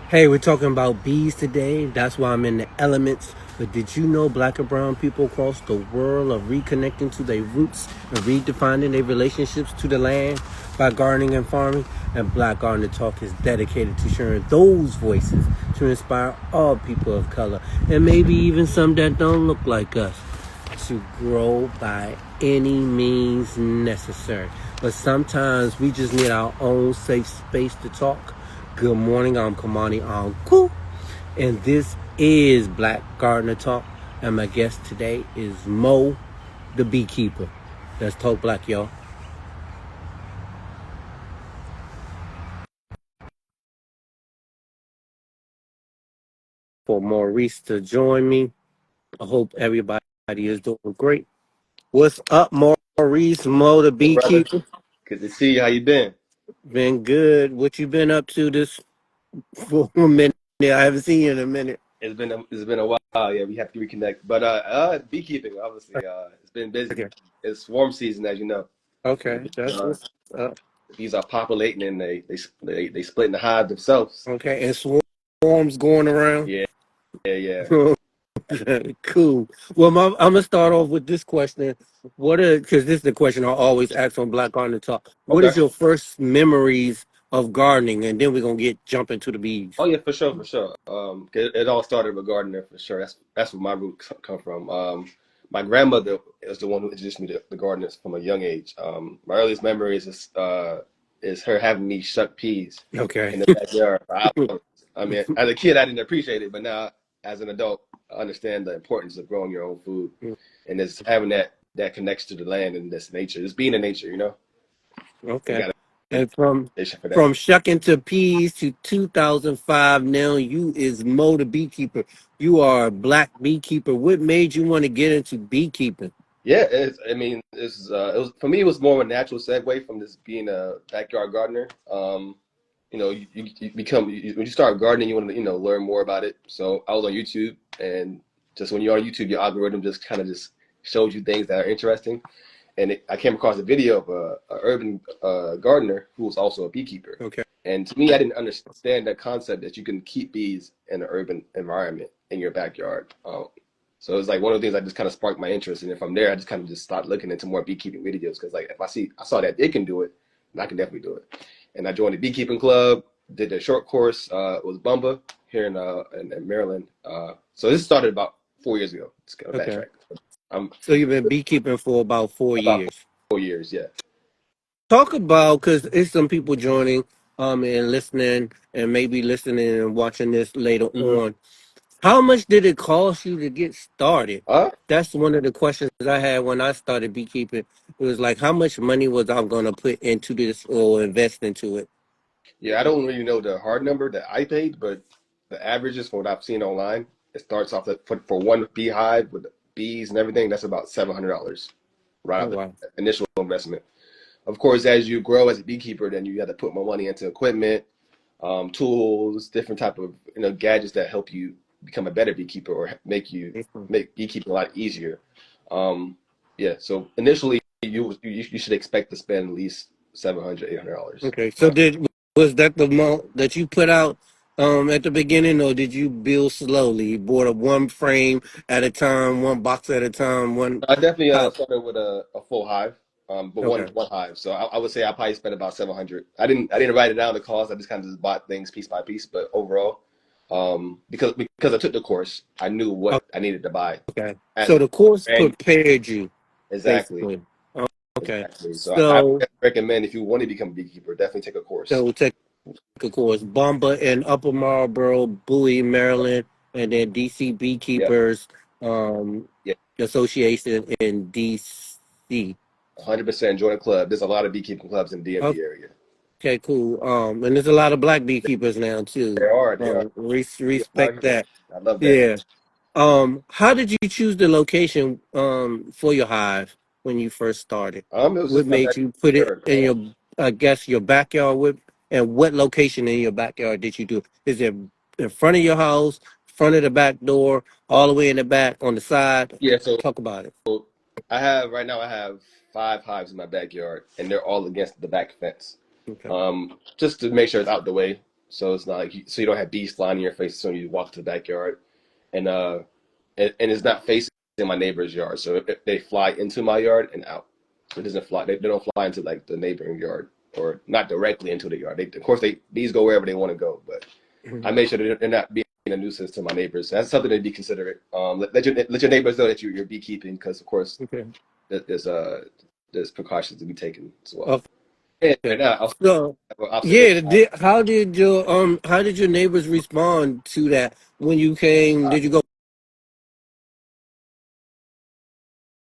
Hey, we're talking about bees today. That's why I'm in the elements. But did you know black and brown people across the world are reconnecting to their roots and redefining their relationships to the land by gardening and farming? And Black Gardener Talk is dedicated to sharing those voices to inspire all people of color and maybe even some that don't look like us to grow by any means necessary. But sometimes we just need our own safe space to talk. Good morning, I'm Kamani Anku, and this is Black Gardener Talk. And my guest today is Moe the Beekeeper. Let's talk black, y'all. For Maurice to join me, I hope everybody is doing great. What's up, Maurice? Moe the Hey, brother. Beekeeper. Good to see you. How you been? Been good. What you been up to this for a minute? I haven't seen you in a minute. It's been a while. Yeah, we have to reconnect. But beekeeping, obviously, it's been busy. Okay. It's swarm season, as you know. Okay. That's Uh, what's up. the bees are populating and they split in the hive themselves. Okay. And swarms going around. Yeah, yeah, yeah. Cool. Well, I'm gonna start off with this question. What are because this is the question I always ask on Black Gardening Talk. What Okay. is your first memories of gardening? And then we're gonna get jump into the bees. Oh yeah, for sure, for sure. It all started with gardener for sure. That's where my roots come from. My grandmother is the one who introduced me to the gardeners from a young age. My earliest memories is her having me shuck peas Okay. in the backyard for hours. I mean, as a kid, I didn't appreciate it, but now as an adult, I understand the importance of growing your own food and just having that connection to the land and this nature, just being in nature. You Okay. got to And from appreciation for that. from shucking to peas to 2005, now you is Mo the Beekeeper. You are a black beekeeper. What made you want to get into beekeeping? Yeah, I mean, it was for me. It was more of a natural segue from just being a backyard gardener. You become when you start gardening, you want to learn more about it. So I was on YouTube, and just when you're on YouTube, your algorithm just kind of just shows you things that are interesting. And I came across a video of a urban gardener who was also a beekeeper. Okay. And to me, I didn't understand that concept that you can keep bees in an urban environment in your backyard. So it was like one of the things that just kind of sparked my interest, and then from there, I just kind of just started looking into more beekeeping videos because like if I saw that they can do it, then I can definitely do it. And I joined the beekeeping club, did a short course. It was Bumba here in Maryland. So this started about 4 years ago. Just kind of Okay. backtrack. I'm So you've been beekeeping for about four about years. 4 years, yeah. Talk about because it's some people joining and listening and maybe listening and watching this later Hmm. on. How much did it cost you to get started? Uh, That's one of the questions I had when I started beekeeping. It was like, how much money was I going to put into this or invest into it? yeah, I don't really know the hard number that I paid, but the averages from what I've seen online, it starts off for one beehive with bees and everything, that's about $700 right Oh off the wow. initial investment. Of course, as you grow as a beekeeper, then you have to put more money into equipment, tools, different type of gadgets that help you become a better beekeeper or make beekeeping a lot easier. Um, yeah, so initially you should expect to spend at least 700, $800. Okay. So did was that the amount that you put out at the beginning, or did you build slowly? You bought a one frame at a time, one box at a time, one. I definitely How? started with a full hive, but one Okay. one hive. So I would say I probably spent about 700. I didn't write it down the cost. I just kind of just bought things piece by piece. But overall, because I took the course, I knew what I needed to buy. Okay. As So the course and prepared you exactly, basically. Oh, okay. exactly. So I So would recommend if you want to become a beekeeper, definitely take a course. so take a course. Bomba in Upper Marlboro, Bowie, Maryland, and then DC Yep, Beekeepers um yep, Association in DC. 100% join a club. There's a lot of beekeeping clubs in DMV area. Okay, cool. And there's a lot of black beekeepers now too. They are out Respect here. that. I love that. Yeah. How did you choose the location for your hive when you first started? It was What just my made you put it backyard. in your, I guess, your backyard? With and what location in your backyard did you do? Is it in front of your house, front of the back door, all the way in the back, on the side? Yeah, so Talk about it. I have 5 hives in my backyard, and they're all against the back fence. Okay. Just to make sure it's out the way. so it's not like so you don't have bees flying in your face as soon as you walk to the backyard, and and it's not facing my neighbor's yard, so if they fly into my yard and out. It doesn't fly. They don't fly into like the neighboring yard or not directly into the yard. Of course, bees go wherever they want to go, but I make sure that they're not being a nuisance to my neighbors. That's something to be considerate. Let your neighbors know that you're beekeeping, because of course Okay. there's there's precautions to be taken as well. And right Okay. now, I'll So, have an observation. yeah, how did your neighbors respond to that when you came? Did you go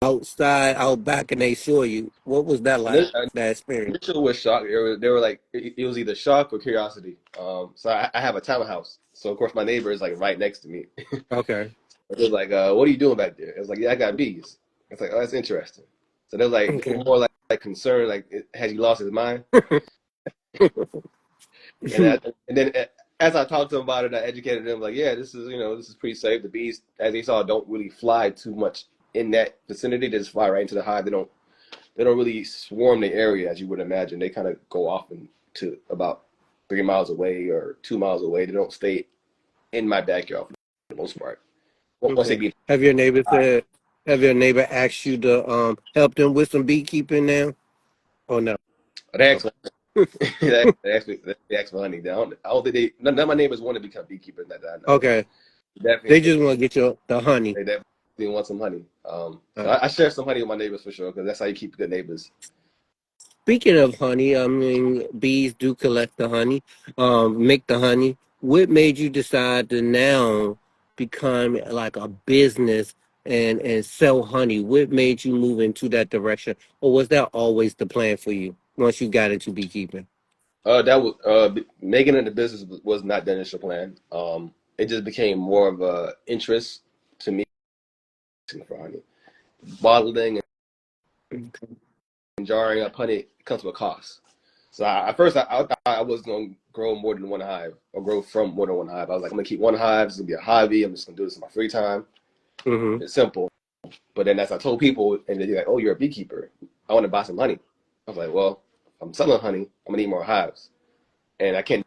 outside, out back, and they saw you? What was that like? That experience? Initial was shock. They were like, it was either shock or curiosity. So I have a townhouse, so of course my neighbor is like right next to me. Okay. It was like, what are you doing back there? It was like, yeah, I got bees. It's like, oh, that's interesting. So they're like Okay. more like concerned, like, has he lost his mind? And and then as I talked to them about it, I educated them like, yeah, this is this is pretty safe. The bees, as they saw, don't really fly too much in that vicinity. They just fly right into the hive. They don't really swarm the area as you would imagine. They kind of go off into about 3 miles away or 2 miles away. They don't stay in my backyard for the most part. Once they Okay. be, Have your neighbor said? Have your neighbor asked you to help them with some beekeeping now? Oh no. they actually they asked for honey. I don't think none of my neighbors want to become beekeepers that I know of. Okay. Definitely, They just want to get your the honey. they definitely want some honey. So Uh, I share some honey with my neighbors for sure, because that's how you keep good neighbors. Speaking of honey, I mean, bees do collect the honey, make the honey. What made you decide to now become like a business and sell honey? What made you move into that direction, or was that always the plan for you once you got into beekeeping? That was making it a business was not the initial plan. It just became more of a interest to me for honey. Bottling Okay. and jarring up honey comes with a cost. So at first I thought I was going to grow more than one hive or grow from more than one hive. I was like, I'm gonna keep one hive. It's gonna be a hobby. I'm just gonna do this in my free time. Mm-hmm. It's simple. But then as I told people, and they're like, "Oh, you're a beekeeper. I want to buy some honey." I was like, "Well, if I'm selling honey, I'm gonna need more hives, and I can't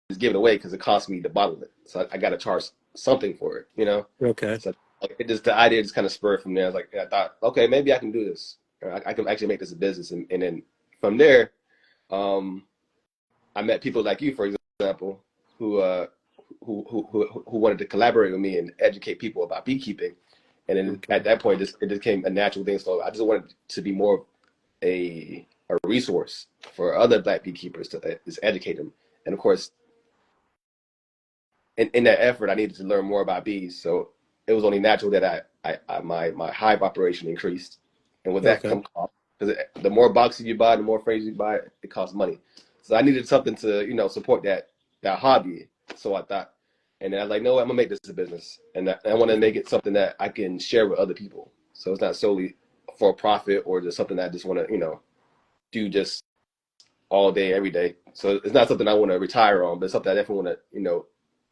just give it away because it costs me to bottle it. So I got to charge something for it, you know." Okay. So the idea just kind of spurred from there. I was like, I thought, okay, maybe I can do this. Or I can actually make this a business, and then from there, um, I met people like you, for example, who who wanted to collaborate with me and educate people about beekeeping. And then Okay. at that point, it became a natural thing. So I just wanted to be more of a resource for other Black beekeepers to just educate them. And of course, in that effort, I needed to learn more about bees. So it was only natural that my hive operation increased, and with that Okay. come cost. Because the more boxes you buy, the more frames you buy, it costs money. So I needed something to support that hobby. So I thought, and then I was like, no, I'm gonna make this a business, and I want to make it something that I can share with other people. So it's not solely for profit or just something that I just want to do just all day, every day. So it's not something I want to retire on, but it's something I definitely want to,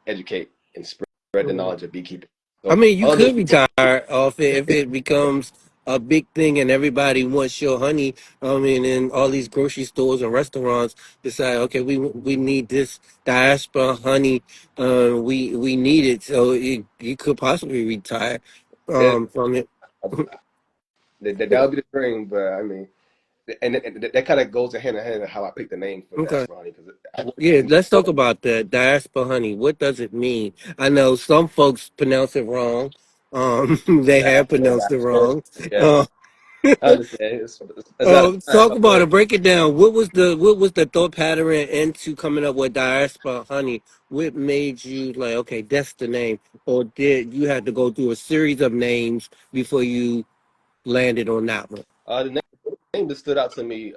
educate and spread the knowledge of beekeeping. I So mean, you other could people, retire off it if it becomes a big thing and everybody wants your honey. I mean, in all these grocery stores and restaurants decide, okay, we need this diaspora honey. We need it, so you could possibly retire yeah, from it. that would be the dream. But I mean, and that kind of goes hand in hand with how I picked the name for Okay. Diaspora Honey, because I want it Yeah, to be let's talk more. about that diaspora honey. What does it mean? I know some folks pronounce it wrong. They have pronounced it Diaspora. wrong. Yeah, Uh, I understand. It's not a Talk crime, about but it. Break it down. What was the thought pattern into coming up with diaspora honey? What made you like, okay, that's the name, or did you have to go through a series of names before you landed on that one? the name that stood out to me,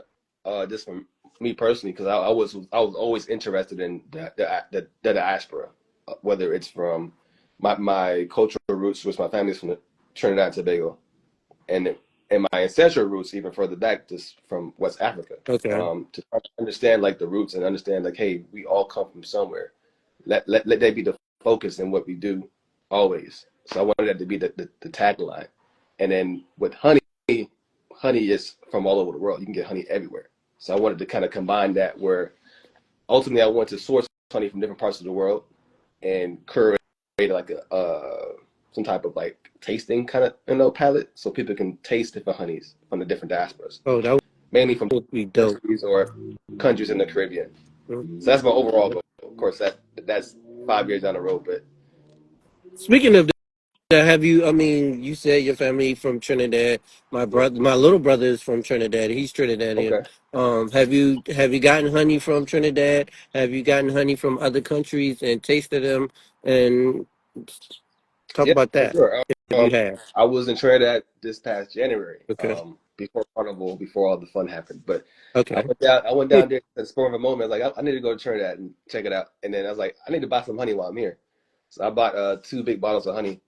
just from me personally, because I was always interested in the diaspora, whether it's from my cultural roots, which my family's from Trinidad and Tobago, and my ancestral roots even further back, just from West Africa. Okay. To try to understand like the roots and understand like, hey, we all come from somewhere. Let that be the focus in what we do always. So I wanted that to be the tagline. And then with honey is from all over the world. You can get honey everywhere. So I wanted to kind of combine that, where ultimately I want to source honey from different parts of the world and curate like a some type of like tasting kind of palette, so people can taste different honeys from the different diasporas, Oh, that mainly from would be dope. countries or countries in the Caribbean. So that's my overall goal. Of course, that's 5 years down the road, but Speaking of that, have you? I mean, you said your family from Trinidad. yeah. My little brother is from Trinidad. He's Trinidadian. Okay. Have you gotten honey from Trinidad? Have you gotten honey from other countries and tasted them? And talk Yeah, about for that sure. if you have. I was in Trinidad this past January, Okay. before Carnival, before all the fun happened. But Okay. I went down there at the spur of a moment. Like I need to go to Trinidad and check it out. And then I was like, I need to buy some honey while I'm here. So I bought 2 big bottles of honey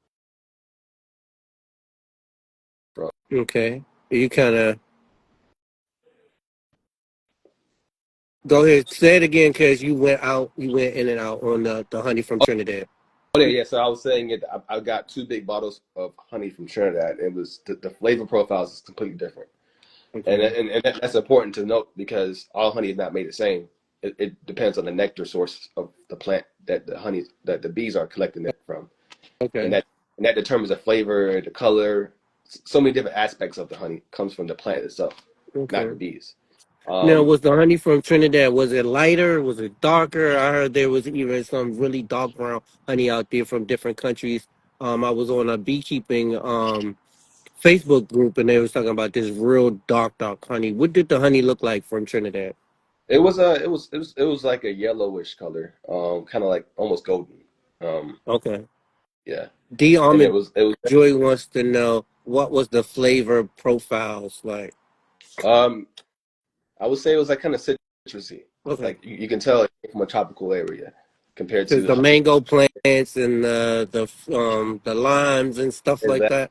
from. Okay. You kind of go ahead. Say it again, because you went out. You went in and out on the honey from Trinidad. Oh yeah, yeah. So I was saying it. I got 2 big bottles of honey from Trinidad. It was the flavor profiles is completely different. And Okay. that's important to note because all honey is not made the same. It depends on the nectar source of the plant that the bees are collecting it from, and Okay. that determines the flavor, the color. So many different aspects of the honey comes from the plant itself, not the Okay. bees. Now, Um, was the honey from Trinidad, was it lighter? Was it darker? I heard there was even some really dark brown honey out there from different countries. I was on a beekeeping Facebook group, and they was talking about this real dark honey. What did the honey look like from Trinidad? it was like a yellowish color, kind of like almost golden. Um, Okay. yeah, D. and Almond it was. Joy wants to know what was the flavor profiles like. Um, I would say it was like kind of citrusy. Okay. Like you can tell it came from a tropical area compared Because to the mango plants and the limes and stuff like that.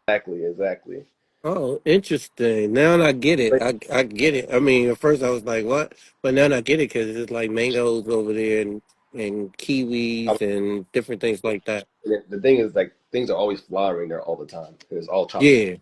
exactly, exactly. Oh, interesting. Now I get it. But I get it. I mean, at first I was like, "What?" But now I get it because it's like mangoes over there and um, kiwis and different things like that. the thing is, like things are always flowering there all the time. It's all tropical. Yeah,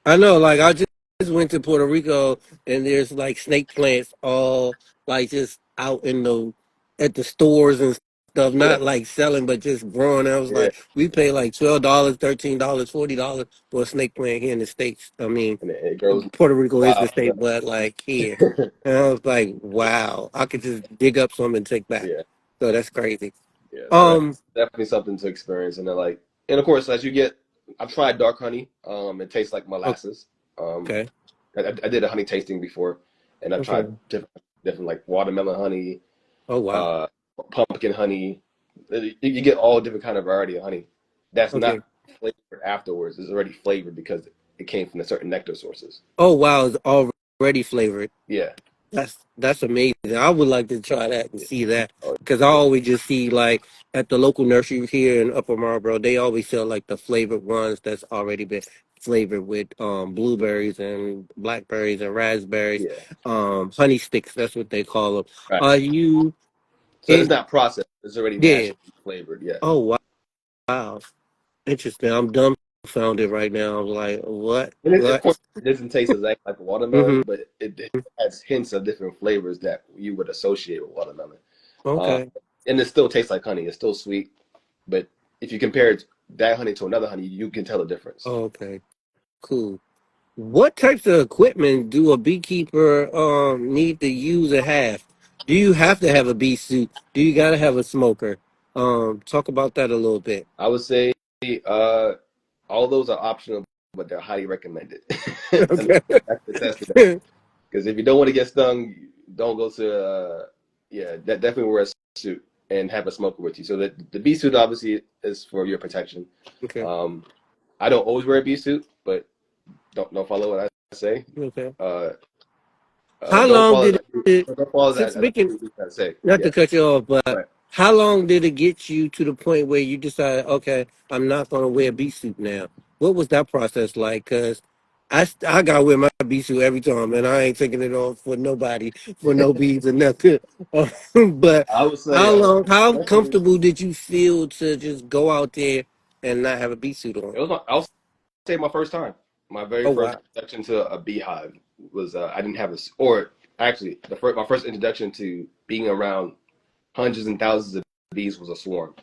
I know. Like I just went to Puerto Rico and there's like snake plants all like just out in the at the stores and stuff, Yeah, not like selling, but just growing. I was yeah, like, we pay like $12, $13, $40 for a snake plant here in the States. I mean, and it grows Puerto Rico is the wild. state, but like here. And I was like, wow, I could just dig up some and take back. Yeah, So that's crazy. yeah. So that's Um, definitely something to experience. And then like, and of course, as you get, I've tried dark honey. It tastes like molasses. Um, okay, I did a honey tasting before, and I've tried okay. different like watermelon honey, Oh wow. uh, pumpkin honey. You get all different kind of variety of honey. That's Okay. not flavored afterwards. It's already flavored because it came from the certain nectar sources. Oh wow, it's already flavored. Yeah, That's amazing. I would like to try that and yeah, see that oh, because I yeah, always just see like at the local nursery here in Upper Marlboro, they always sell like the flavored ones that's already been flavored with blueberries and blackberries and raspberries, yeah. honey sticks. That's what they call them. Right. Are you So it's in? not processed. It's already Yeah. naturally flavored. Yeah. Oh wow, wow, interesting. I'm dumbfounded right now. I'm like, what? And of What? course, it doesn't taste exactly like watermelon, Mm-hmm. but it has hints of different flavors that you would associate with watermelon. Uh, Okay. and it still tastes like honey. It's still sweet, but if you compare that honey to another honey, you can tell the difference. Okay. Cool. What types of equipment do a beekeeper need to use or have? Do you have to have a bee suit? Do you gotta have a smoker? Talk about that a little bit. I would say uh, all those are optional, but they're highly recommended. And Okay. that's the test of that. Because if you don't want to get stung, don't go to yeah, that definitely wear a suit and have a smoker with you. So the bee suit obviously is for your protection. Okay. Um, I don't always wear a bee suit, but don't follow what I say. Okay. Uh, How don't long follow did as I, it? don't follow Since as I speaking, do what I say. not Yeah, to cut you off, but right. how long did it get you to the point where you decided, okay, I'm not going to wear a bee suit now? What was that process like? Because I got to wear my bee suit every time, and I ain't taking it off for nobody, for no bees or nothing. But I would say how definitely comfortable did you feel to just go out there and not have a bee suit on? it was I would say my first time. My very Oh, first wow. introduction to a beehive was I didn't have a or actually my first introduction to being around hundreds and thousands of bees was a swarm.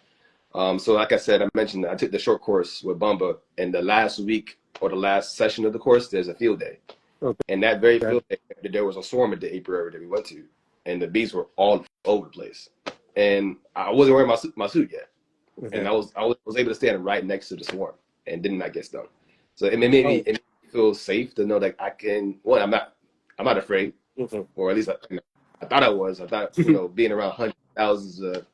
So like I said, I mentioned that I took the short course with Bumba, and the last week or the last session of the course, there's a field day. Okay. And that very field day, there was a swarm at the apiary that we went to, and the bees were all over the place. And I wasn't wearing my suit yet, and Okay. I was able to stand right next to the swarm and did not get stung. So Oh. it made me feel safe to know that I can. One, I'm not afraid, Okay. or at least I thought I was. I thought being around hundreds, thousands of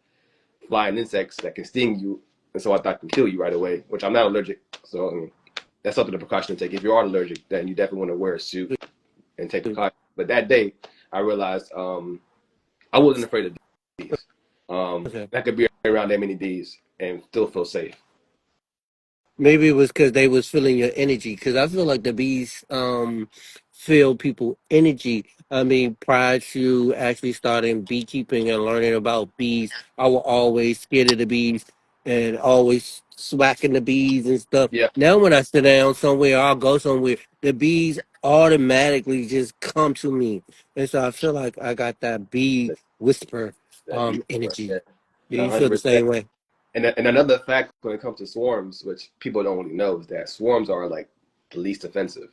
flying insects that can sting you, and so I thought can kill you right away. Which I'm not allergic, so that's something to precaution to take. If you are allergic, then you definitely want to wear a suit and take precautions. But that day, I realized I wasn't afraid of bees. Okay. I could be around that many bees and still feel safe. Maybe it was because they was feeling your energy. Because I feel like the bees feel people energy. I mean, prior to actually starting beekeeping and learning about bees, I was always scared of the bees and always swacking the bees and stuff. Yeah, Now when I sit down somewhere, I'll go somewhere, the bees automatically just come to me, and so I feel like I got that bee that, whisper that bee. energy. Yeah, Do no, you feel the 100%. same way? And another fact when it comes to swarms, which people don't really know, is that swarms are like the least offensive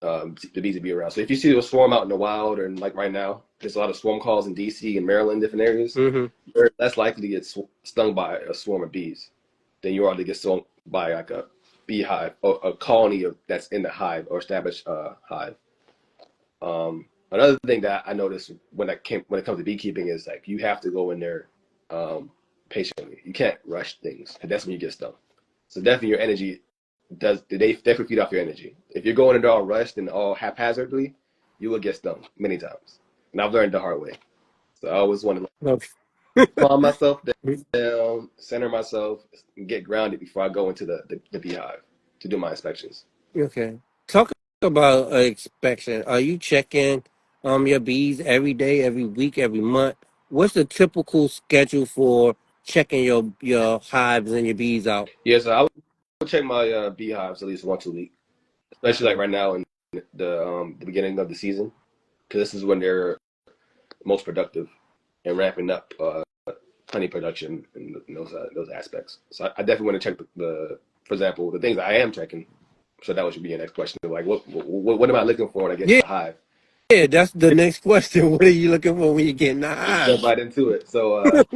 the bees to be around. So if you see a swarm out in the wild or like right now, there's a lot of swarm calls in DC and Maryland, different areas. Mm-hmm. You're less likely to get stung by a swarm of bees than you are to get stung by like a beehive or a colony that's in the hive or established hive. Another thing that I noticed when it comes to beekeeping is like you have to go in there patiently. You can't rush things, and that's when you get stung. So definitely your energy they definitely feed off your energy. If you're going in there all rushed and all haphazardly, you will get stung many times. And I've learned the hard way. So I always want to Okay. calm myself down, center myself, and get grounded before I go into the beehive to do my inspections. Okay. Talk about inspection. Are you checking your bees every day, every week, every month? What's the typical schedule for checking your hives and your bees out? Yeah, so I would check my beehives at least once a week, especially like Okay. right now in the beginning of the season, because this is when they're most productive and ramping up honey production and those aspects. So I definitely want to check for example, the things I am checking. So that should be your next question. Like, what am I looking for when I get to Yeah, the hive? yeah, that's the next question. What are you looking for when you get in the Let's jump hive? right into it. So,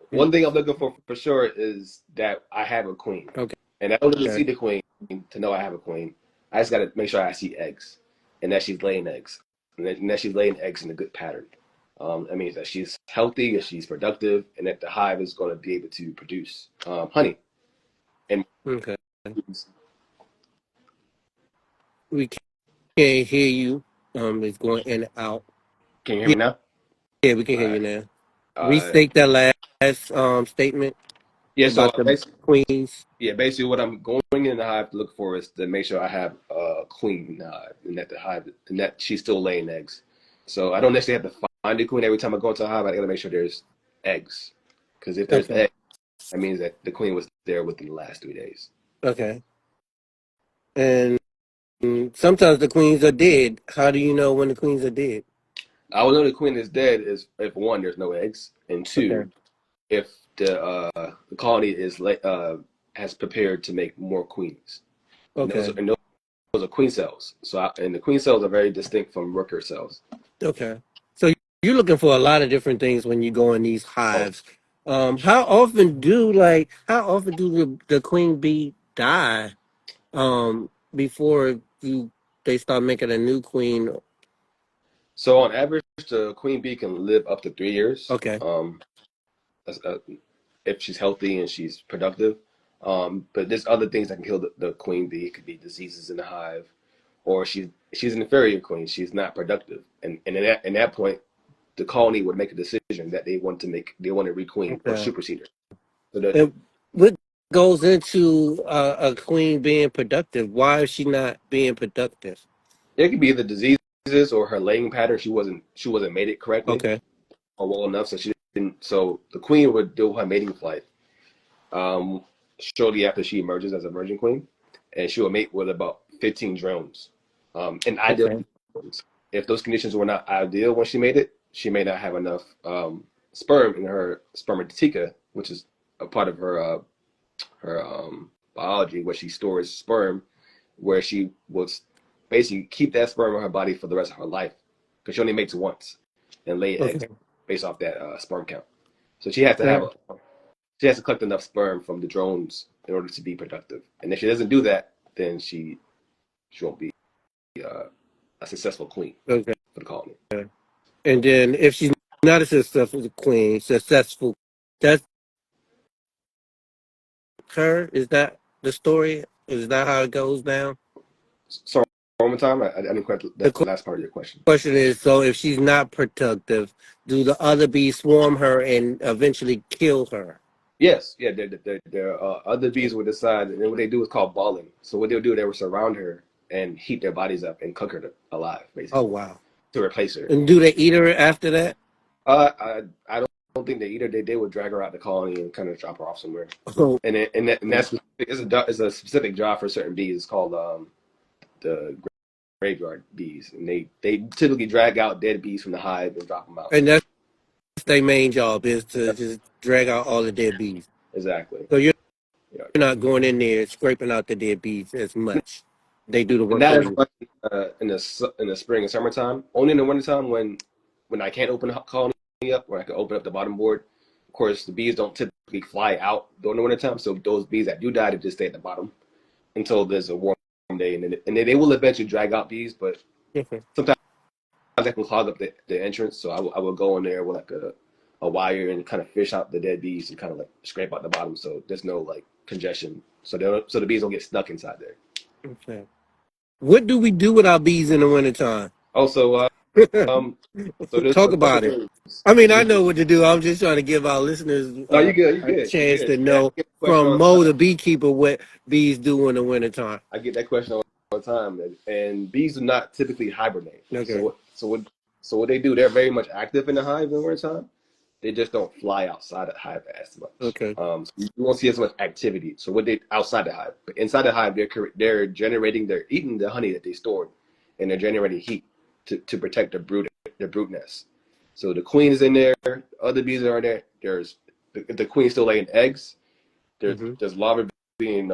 one thing I'm looking for sure is that I have a queen, Okay. and I don't need to see the queen to know I have a queen. I just got to make sure I see eggs, and that she's laying eggs, and that she's laying eggs in a good pattern. That means that she's healthy, that she's productive, and that the hive is going to be able to produce honey. And Okay. can We can't hear you. It's going in and out. you hear Yeah, me now? yeah, we can All hear you right. now. Uh, Restate that last statement yeah. So about the basically, queens. yeah, basically what I'm going in the hive to look for is to make sure I have a queen in the hive, and that she's still laying eggs. So I don't necessarily have to find a queen every time I go into a hive. I got to make sure there's eggs, because if there's Okay. eggs, that means that the queen was there within the last 3 days. Okay. And sometimes the queens are dead. How do you know when the queens are dead? I will know the queen is dead is if one, there's no eggs, and Okay. two, if the colony has prepared to make more queens, and Okay. those are queen cells. And the queen cells are very distinct from worker cells. Okay. So you're looking for a lot of different things when you go in these Oh, hives. How often do the queen bee die before they start making a new queen? so on average, the queen bee can live up to 3 years. Okay. That's, if she's healthy and she's productive. But there's other things that can kill the queen bee. It could be diseases in the hive, or she's an inferior queen. She's not productive, and in that point, the colony would make a decision that they want to requeen or Okay. supersede her. So that And what goes into a queen being productive? Why is she not being productive? it could be either diseases or her laying pattern. She wasn't mated correctly Okay. or well enough, so she didn't. So the queen would do her mating flight um, shortly after she emerges as a virgin queen, and she will mate with about 15 drones. In ideal Okay. conditions. If those conditions were not ideal when she made it, she may not have enough sperm in her spermatheca, which is a part of her biology where she stores sperm, where she will basically keep that sperm in her body for the rest of her life because she only mates once and lay eggs Okay. based off that sperm count. So she has to have Yeah. she has to collect enough sperm from the drones in order to be productive. And if she doesn't do that, then she won't be uh, a successful queen Okay. for the colony. And then if she's not a successful, that's her. Is that the story? Is that how it goes down? So one more time, I didn't quite The that last part of your question. question is, so if she's not productive, do the other bees swarm her and eventually kill her? Yes, yeah, the other bees will decide, and what they do is called balling. So what they'll do, they will surround her and heat their bodies up and cook her alive, Oh basically, wow! to replace her. And do they eat her after that? I don't think they eat her. They would drag her out the colony and kind of drop her off somewhere. Oh, And that's it's a specific job for certain bees. It's called the graveyard bees, and they typically drag out dead bees from the hive and drop them out. and that's their main job is to Yep, just drag out all the dead bees. exactly. So you're Yeah. not going in there scraping out the dead bees as much. They do the And work for not as you. much in the spring and summertime. Only in the wintertime when I can't open the colony up, where I can open up the bottom board. Of course, the bees don't typically fly out during the wintertime, so those bees that do die, they just stay at the bottom until there's a warm day, and then they will eventually drag out bees, but Okay. sometimes I can clog up the entrance. So I will go in there with like a wire and kind of fish out the dead bees and kind of like scrape out the bottom, so there's no like congestion, so the bees don't get stuck inside there. Okay. What do we do with our bees in the wintertime? Also, um, so there's Talk a couple about it. things. I mean, I There's, know what to do. I'm just trying to give our listeners oh, you good, you a good, you chance good. to And I know get the question from all the Moe time. the Beekeeper what bees do in the wintertime. I get that question all the time, and bees do not typically hibernate. Okay. So what they do, they're very much active in the hive in the wintertime. They just don't fly outside the hive as much. Okay. So you won't see as much activity. So what they outside the hive, but inside the hive, they're generating, they're eating the honey that they stored, and they're generating heat to protect their brood nest. So the queen is in there. Other bees are in there. There's the queen still laying eggs. Hmm. There's larvae being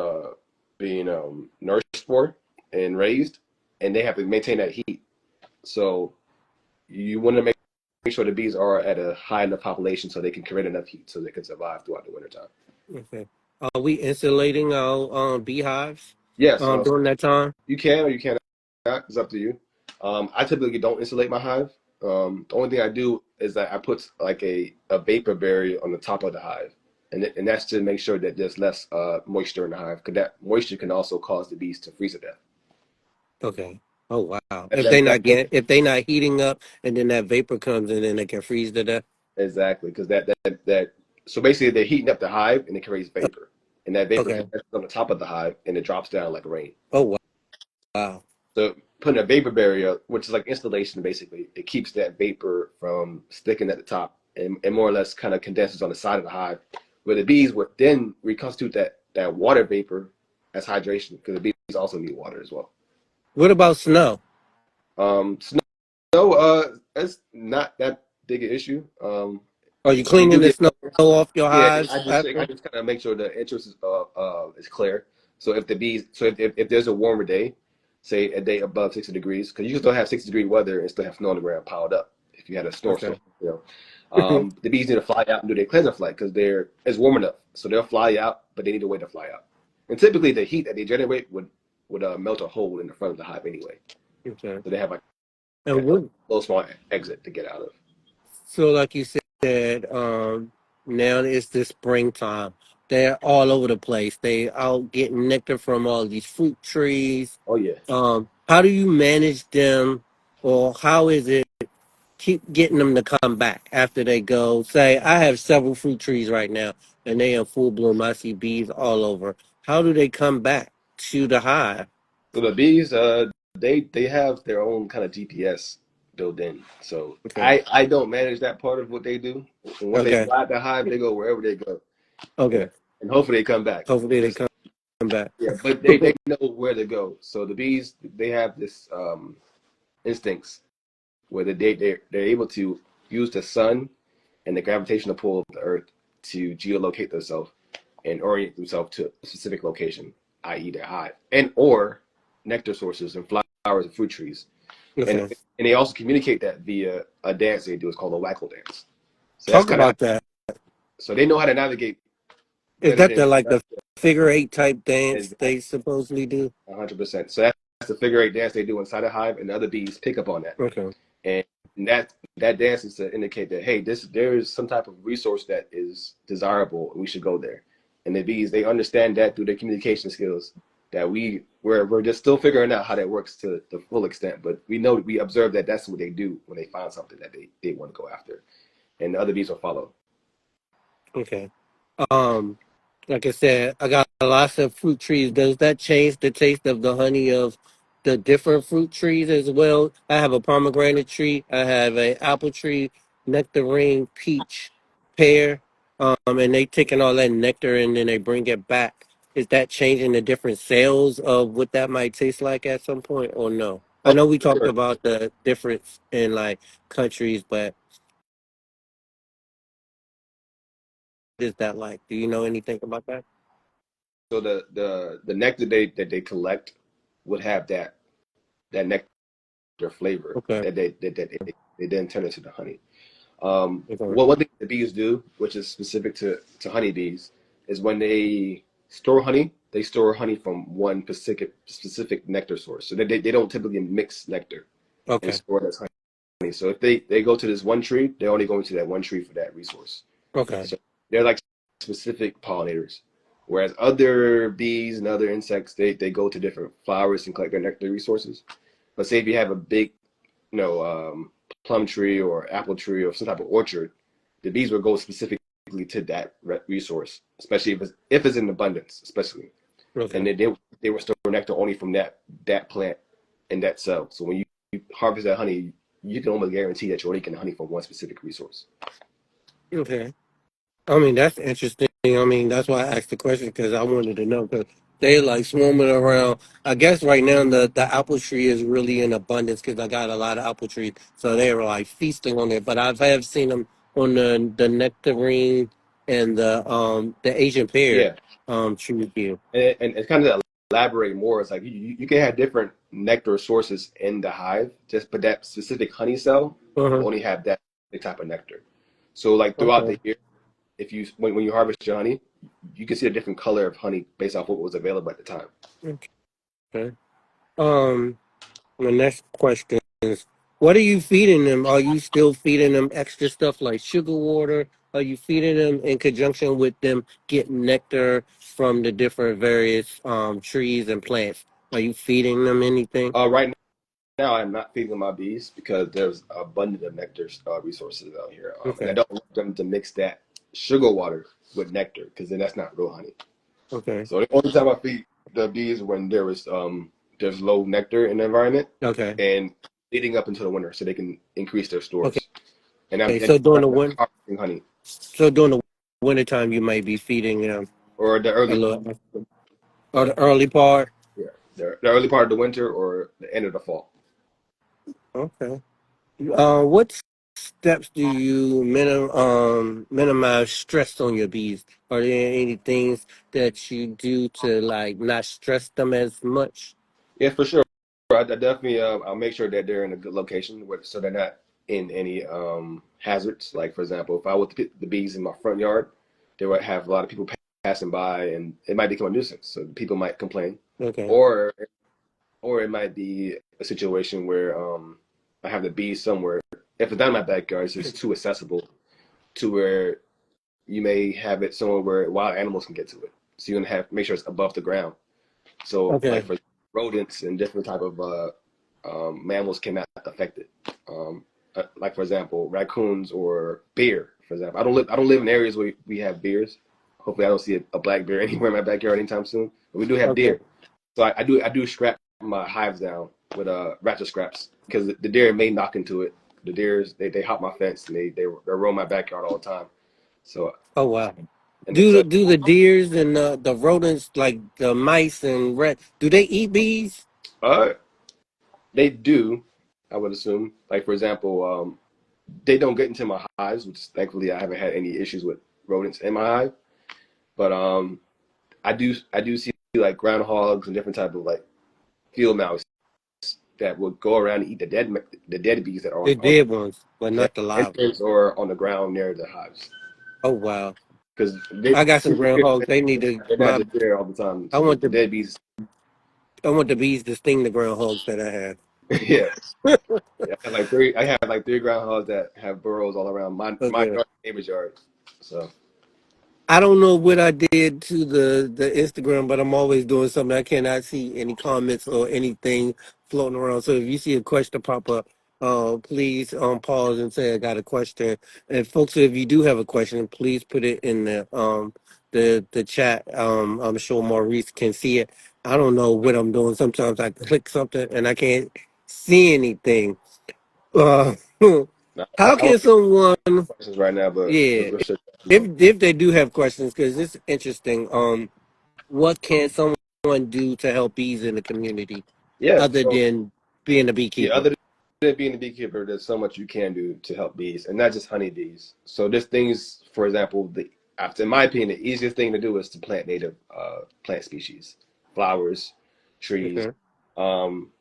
nourished for and raised, and they have to maintain that heat. So you want to make sure the bees are at a high enough population so they can create enough heat so they can survive throughout the wintertime. Okay. Are we insulating our beehives Yes, during that time? you can or you cannot. It's up to you. I typically don't insulate my hive. The only thing I do is that I put like a vapor barrier on the top of the hive, and that's to make sure that there's less moisture in the hive, because that moisture can also cause the bees to freeze to death. Okay. Oh wow. That, that, that, If they not heating up and then that vapor comes in and they can freeze to death. exactly, because that so basically they're heating up the hive and it creates vapor, and that vapor Okay. condenses on the top of the hive and it drops down like rain. Oh wow. Wow. So putting a vapor barrier, which is like installation basically, it keeps that vapor from sticking at the top and more or less kind of condenses on the side of the hive, where the bees would then reconstitute that water vapor as hydration, because the bees also need water as well. What about snow? Snow, it's not that big an issue. Are you We cleaning do the get snow off your Yeah, hives I after? just kind of make sure the entrance is clear. So if the bees, so if there's a warmer day, say a day above 60 degrees, because you can still have 60-degree weather and still have snow on the ground piled up if you had a snowstorm, Okay. the bees need to fly out and do their cleansing flight because it's warm enough, so they'll fly out, but they need a way to fly out. And typically the heat that they generate would melt a hole in the front of the hive anyway, Okay. so they have like a And what? little small exit to get out of. So, like you said, now it's the springtime. They're all over the place. They out getting nectar from all these fruit trees. Oh yeah. How do you manage them, or how is it keep getting them to come back after they go? Say, I have several fruit trees right now, and they in full bloom. I see bees all over. How do they come back to the hive? So the bees, they have their own kind of GPS built in. So Okay. I don't manage that part of what they do. And once they Okay. fly the hive, they go wherever they go, and, Okay. and hopefully they come back. Hopefully they Just come back. yeah, but they know where to go. So the bees, they have this instincts where they're able to use the sun and the gravitational pull of the Earth to geolocate themselves and orient themselves to a specific location, i.e., their hive, and or nectar sources and flowers and fruit trees. And Okay. and they also communicate that via a dance they do. It's called a wacko dance. So that's Talk kind of about that. so they know how to navigate Is better that than the like the figure eight type dance exactly they supposedly do? 100%. So that's the figure eight dance they do inside a hive, and the other bees pick up on that. Okay. And that dance is to indicate that hey, this there is some type of resource that is desirable, and we should go there. And the bees they understand that through their communication skills that we're just still figuring out how that works to the full extent, but we observe that that's what they do when they find something that they want to go after, and the other bees will follow. Okay. Um, like I said, I got lots of fruit trees. Does that change the taste of the honey of the different fruit trees as well? I have a pomegranate tree. I have a apple tree, nectarine, peach, pear. And they taking all that nectar and then they bring it back. Is that changing the different sales of what that might taste like at some point or no? I Oh, know we talked sure. about the difference in like countries, but what is that like? Do you know anything about that? So the nectar that they collect would have that nectar flavor Okay. that they then turn into the honey. Okay. Well, one thing the bees do, which is specific to honeybees, is when they store honey from one specific nectar source. So they don't typically mix nectar and Okay. store it as honey. So if they go to this one tree, they're only going to that one tree for that resource. Okay. So they're like specific pollinators. Whereas other bees and other insects, they go to different flowers and collect their nectar resources. But say if you have a big you know, plum tree or apple tree or some type of orchard, the bees will go specifically to that resource, especially if it's in abundance, especially, and Okay. they will store nectar only from that plant and that cell. So when you harvest that honey, you can almost guarantee that you're only getting honey from one specific resource. Okay. I mean, that's interesting. I mean, that's why I asked the question because I wanted to know because they like swarming around. I guess right now the apple tree is really in abundance because I got a lot of apple trees, so they were like feasting on it. But have seen them on the nectarine and the Asian pear Yeah, tree here. and kind of elaborate more, it's like you can have different nectar sources in the hive, just but that specific honey cell Uh-huh. will only have that type of nectar. So like throughout Okay. the year, if you when you harvest your honey, you can see a different color of honey based off what was available at the time. Okay. Um. The next question is, what are you feeding them? Are you still feeding them extra stuff like sugar water? Are you feeding them in conjunction with them getting nectar from the different various trees and plants? Are you feeding them anything? Right now, I'm not feeding my bees because there's abundant of nectar resources out here, and I Okay. don't want them to mix that sugar water with nectar because then that's not real honey. Okay. So the only time I feed the bees when there's low nectar in the environment Okay. and leading up into the winter, so they can increase their Okay. stores. And So during I'm the not win harvesting honey so during the winter time you might be feeding them or the a early little or the early part. yeah the early part of the winter or the end of the fall. Okay. What steps do you minimize stress on your bees? Are there any things that you do to like not stress them as much? Yeah, for sure. I definitely I'll make sure that they're in a good location so they're not in any hazards. Like for example, if I would put the bees in my front yard, they would have a lot of people passing by, and it might become a nuisance. So people might complain, Okay. or or it might be a situation where I have the bees somewhere. If it's not in my backyard, it's just too accessible to where you may have it somewhere where wild animals can get to it. So you're gonna have make sure it's above the ground. So like Okay. for rodents and different type of mammals cannot affect it. Like for example, raccoons or bear. For example, I don't live in areas where we have bears. Hopefully, I don't see a black bear anywhere in my backyard anytime soon. But we do have Okay. deer. So I do scrap my hives down with ratchet scraps because the deer may knock into it. The deers they hop my fence and they roam my backyard all the time. So Oh wow. and so Do the deers and the rodents like the mice and rat do they eat bees? uh they do, I would assume. Like for example, They don't get into my hives, which thankfully I haven't had any issues with rodents in my hive. But I do see like groundhogs and different type of like field mouse that will go around and eat the dead bees that are The on dead ones, but the not the live ones. entrance or on the ground near the hives. Oh wow. Because they I got some groundhogs. They need to they're not my just there all the time. I So want the dead bees, I want the bees to sting the groundhogs that I have. yeah. Yeah, I have like three groundhogs that have burrows all around my Okay. yard, neighbor's yard. So I don't know what I did to the Instagram, but I'm always doing something. I cannot see any comments or anything floating around. So if you see a question pop up, please pause and say I got a question. And folks, if you do have a question, please put it in the chat. I'm sure Maurice can see it. I don't know what I'm doing. Sometimes I click something and I can't see anything. Uh, I, how I don't can someone? have questions right now, but Yeah, we'll shut them off. if they do have questions, because it's interesting. What can someone do to help bees in the community, Yeah. other So than being a yeah, beekeeper? other than being a beekeeper, there's so much you can do to help bees, and not just honeybees. So there's things, for example, after in my opinion, the easiest thing to do is to plant native plant species, flowers, trees. Okay. Um,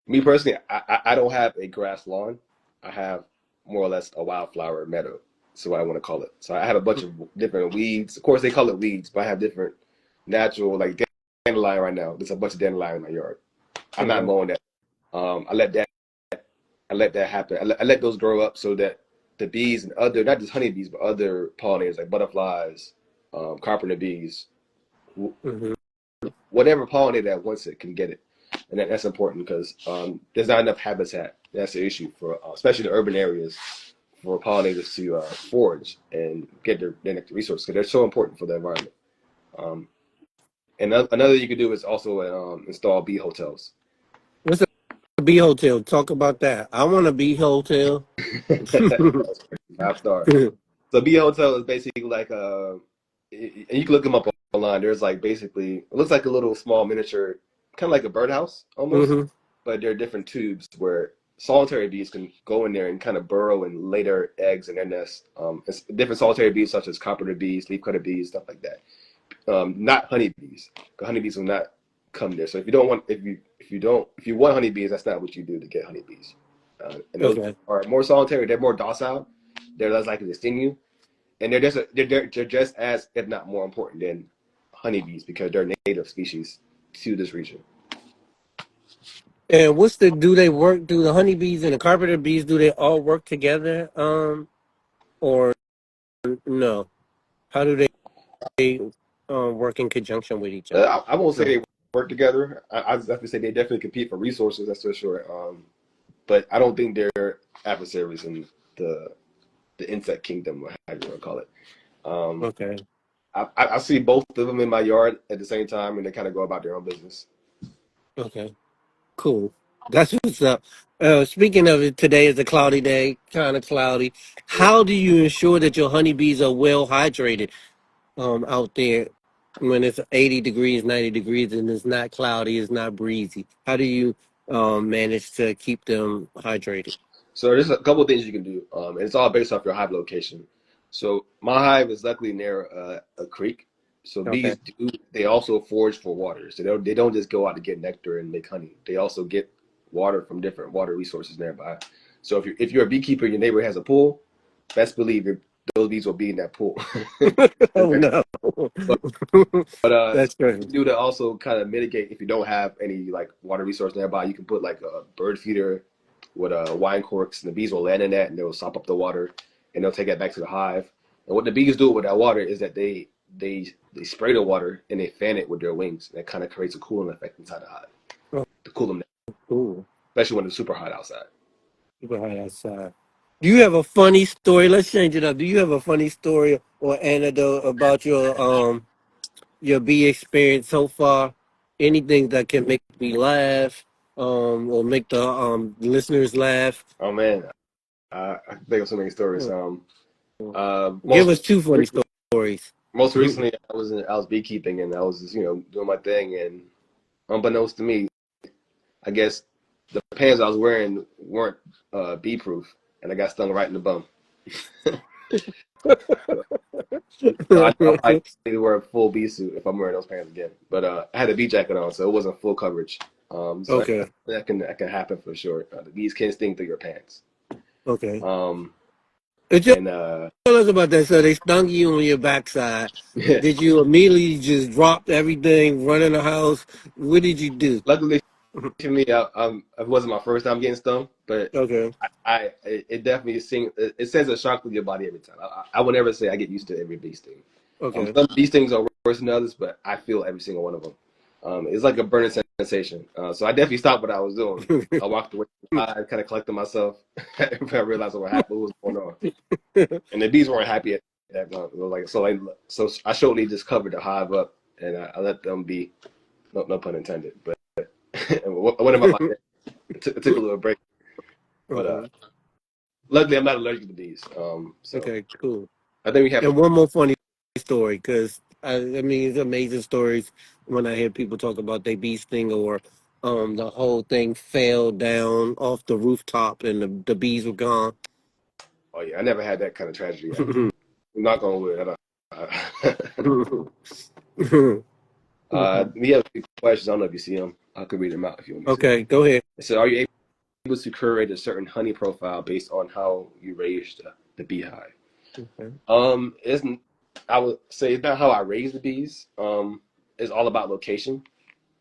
Me personally, I don't have a grass lawn. I have more or less a wildflower meadow. So what I want to call it. So I have a bunch of different weeds. Of course, they call it weeds, but I have different natural, like dandelion right now. There's a bunch of dandelion in my yard. I'm not Okay. mowing that. I let that happen. I let those grow up so that the bees and other, not just honeybees, but other pollinators like butterflies, carpenter bees, Hmm. whatever pollinator that wants it can get it, and that's important because there's not enough habitat. That's the issue for especially the urban areas for pollinators to forage and get their nectar resources because they're so important for the environment. Um, and another you could do is also install bee hotels. What's a bee hotel? Talk about that. I want a bee hotel. That's crazy. 5 star. So bee hotel is basically like and you can look them up online. There's like basically it looks like a little small miniature, kind of like a birdhouse almost, Hmm. but there are different tubes where solitary bees can go in there and kind of burrow and lay their eggs in their nest. It's different solitary bees such as carpenter bees, leafcutter bees, stuff like that. Not honeybees. Because honeybees will not come there. So if you want honeybees, that's not what you do to get honeybees. And those Okay. are more solitary. They're more docile. They're less likely to sting you, and they're just as, if not more important than honeybees because they're native species to this region. And do they work? Do the honeybees and the carpenter bees do they all work together? Or no? How do they work in conjunction with each other? I won't say No. they work together. I just have to say they definitely compete for resources. That's for sure. But I don't think they're adversaries in the the insect kingdom, or however you want to call it. Um, Okay. I see both of them in my yard at the same time, and they kind of go about their own business. Okay. Cool. That's what's up. Speaking of it, today is a cloudy day, kind of cloudy. How do you ensure that your honeybees are well hydrated out there when it's 80 degrees, 90 degrees, and it's not cloudy, it's not breezy? How do you manage to keep them hydrated? So there's a couple of things you can do, and it's all based off your hive location. So my hive is luckily near a creek, so Okay. they also forage for water. So they don't just go out to get nectar and make honey. They also get water from different water resources nearby. So if you're a beekeeper, and your neighbor has a pool, best believe those bees will be in that pool. Oh no. But That's something crazy. you do to also kind of mitigate if you don't have any like water resource nearby, you can put like a bird feeder with wine corks, and the bees will land in that, and they'll sop up the water, and they'll take that back to the hive. And what the bees do with that water is that they spray the water and they fan it with their wings. And that kind of creates a cooling effect inside the hive Oh, to cool them down, cool. especially when it's super hot outside. People hide outside. Do you have a funny story? Let's change it up. Do you have a funny story or anecdote about your bee experience so far? Anything that can make me laugh, or make the listeners laugh? Oh man, I can think of so many stories. Hmm. Give Most us two funny stories. most recently, I was beekeeping, and I was just, doing my thing, and unbeknownst to me, I guess the pants I was wearing weren't bee proof. and I got stung right in the bum. So I know I probably need to wear a full bee suit if I'm wearing those pants again. But I had a bee jacket on, so it wasn't full coverage. So Okay. that can happen for sure. The bees can sting through your pants. Okay. Um, And and tell us about that. So they stung you on your backside. Did you immediately just drop everything, run in the house? What did you do? luckily for me, it wasn't my first time getting stung, but Okay. it definitely it sends a shock through your body every time. I would never say I get used to every bee sting. Okay. Some bee stings are worse than others, but I feel every single one of them. It's like a burning sensation. So I definitely stopped what I was doing. I walked away from the hive, kind of collected myself. I realized what was going on, and the bees weren't happy at that moment. So I shortly just covered the hive up, and I let them be. No pun intended, but I went in my body. It took a little break, but Okay. luckily I'm not allergic to bees. So Okay. Cool. I think we have a And one more funny story, because I mean, it's amazing stories when I hear people talk about they bee sting, or the whole thing fell down off the rooftop and the bees were gone. Oh yeah, I never had that kind of tragedy yet. I'm not going to wood. We have a few questions. I don't know if you see them. I could read them out if you want me to. Okay, go ahead. It said, "Are you able to curate a certain honey profile based on how you raised the beehive?" Okay. Isn't I would say it's not how I raise the bees. It's all about location.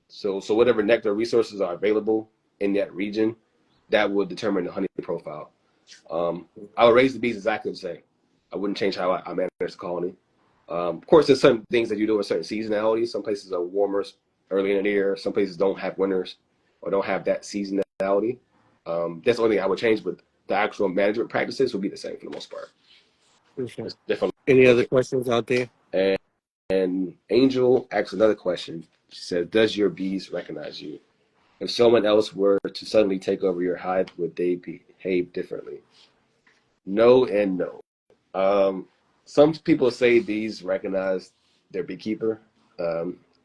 So whatever nectar resources are available in that region, that would determine the honey profile. I would raise the bees exactly the same. I wouldn't change how I manage the colony. Of course, there's certain things that you do with certain seasonality. Some places are warmer early in the year. Some places don't have winters or don't have that seasonality. That's the only thing I would change, but the actual management practices would be the same for the most part. Okay. It's different Any other locations. questions out there? And Angel asks another question. She said, "Does your bees recognize you? If someone else were to suddenly take over your hive, would they behave differently?" No and no. Um, some people say bees recognize their beekeeper.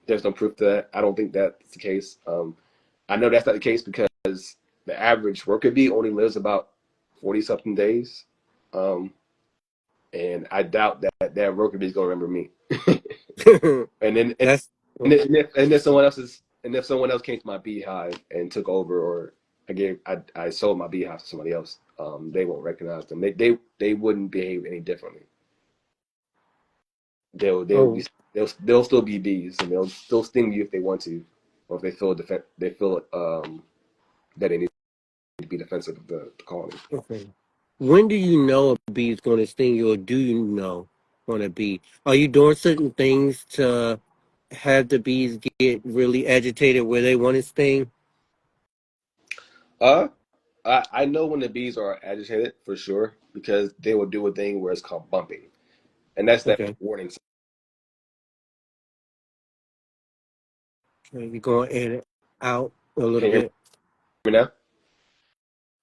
There's no proof to that. I don't think that's the case. I know that's not the case because the average worker bee only lives about 40 something days. Um, and I doubt that worker bee is going to remember me. and then That's and if someone else came to my beehive and took over, or I sold my beehive to somebody else, they won't recognize them. They wouldn't behave any differently. They'll be oh, they'll still be bees, and they'll still sting you if they want to, or if they feel that they need to be defensive of the colony. okay. When do you know a bee is going to sting you, or do you know when a bee? Are you doing certain things to have the bees get really agitated where they want to sting? Uh, I know when the bees are agitated for sure because they will do a thing where it's called bumping, and that's that Okay. warning. Okay, you're going in and out a Can little you hear bit. me now?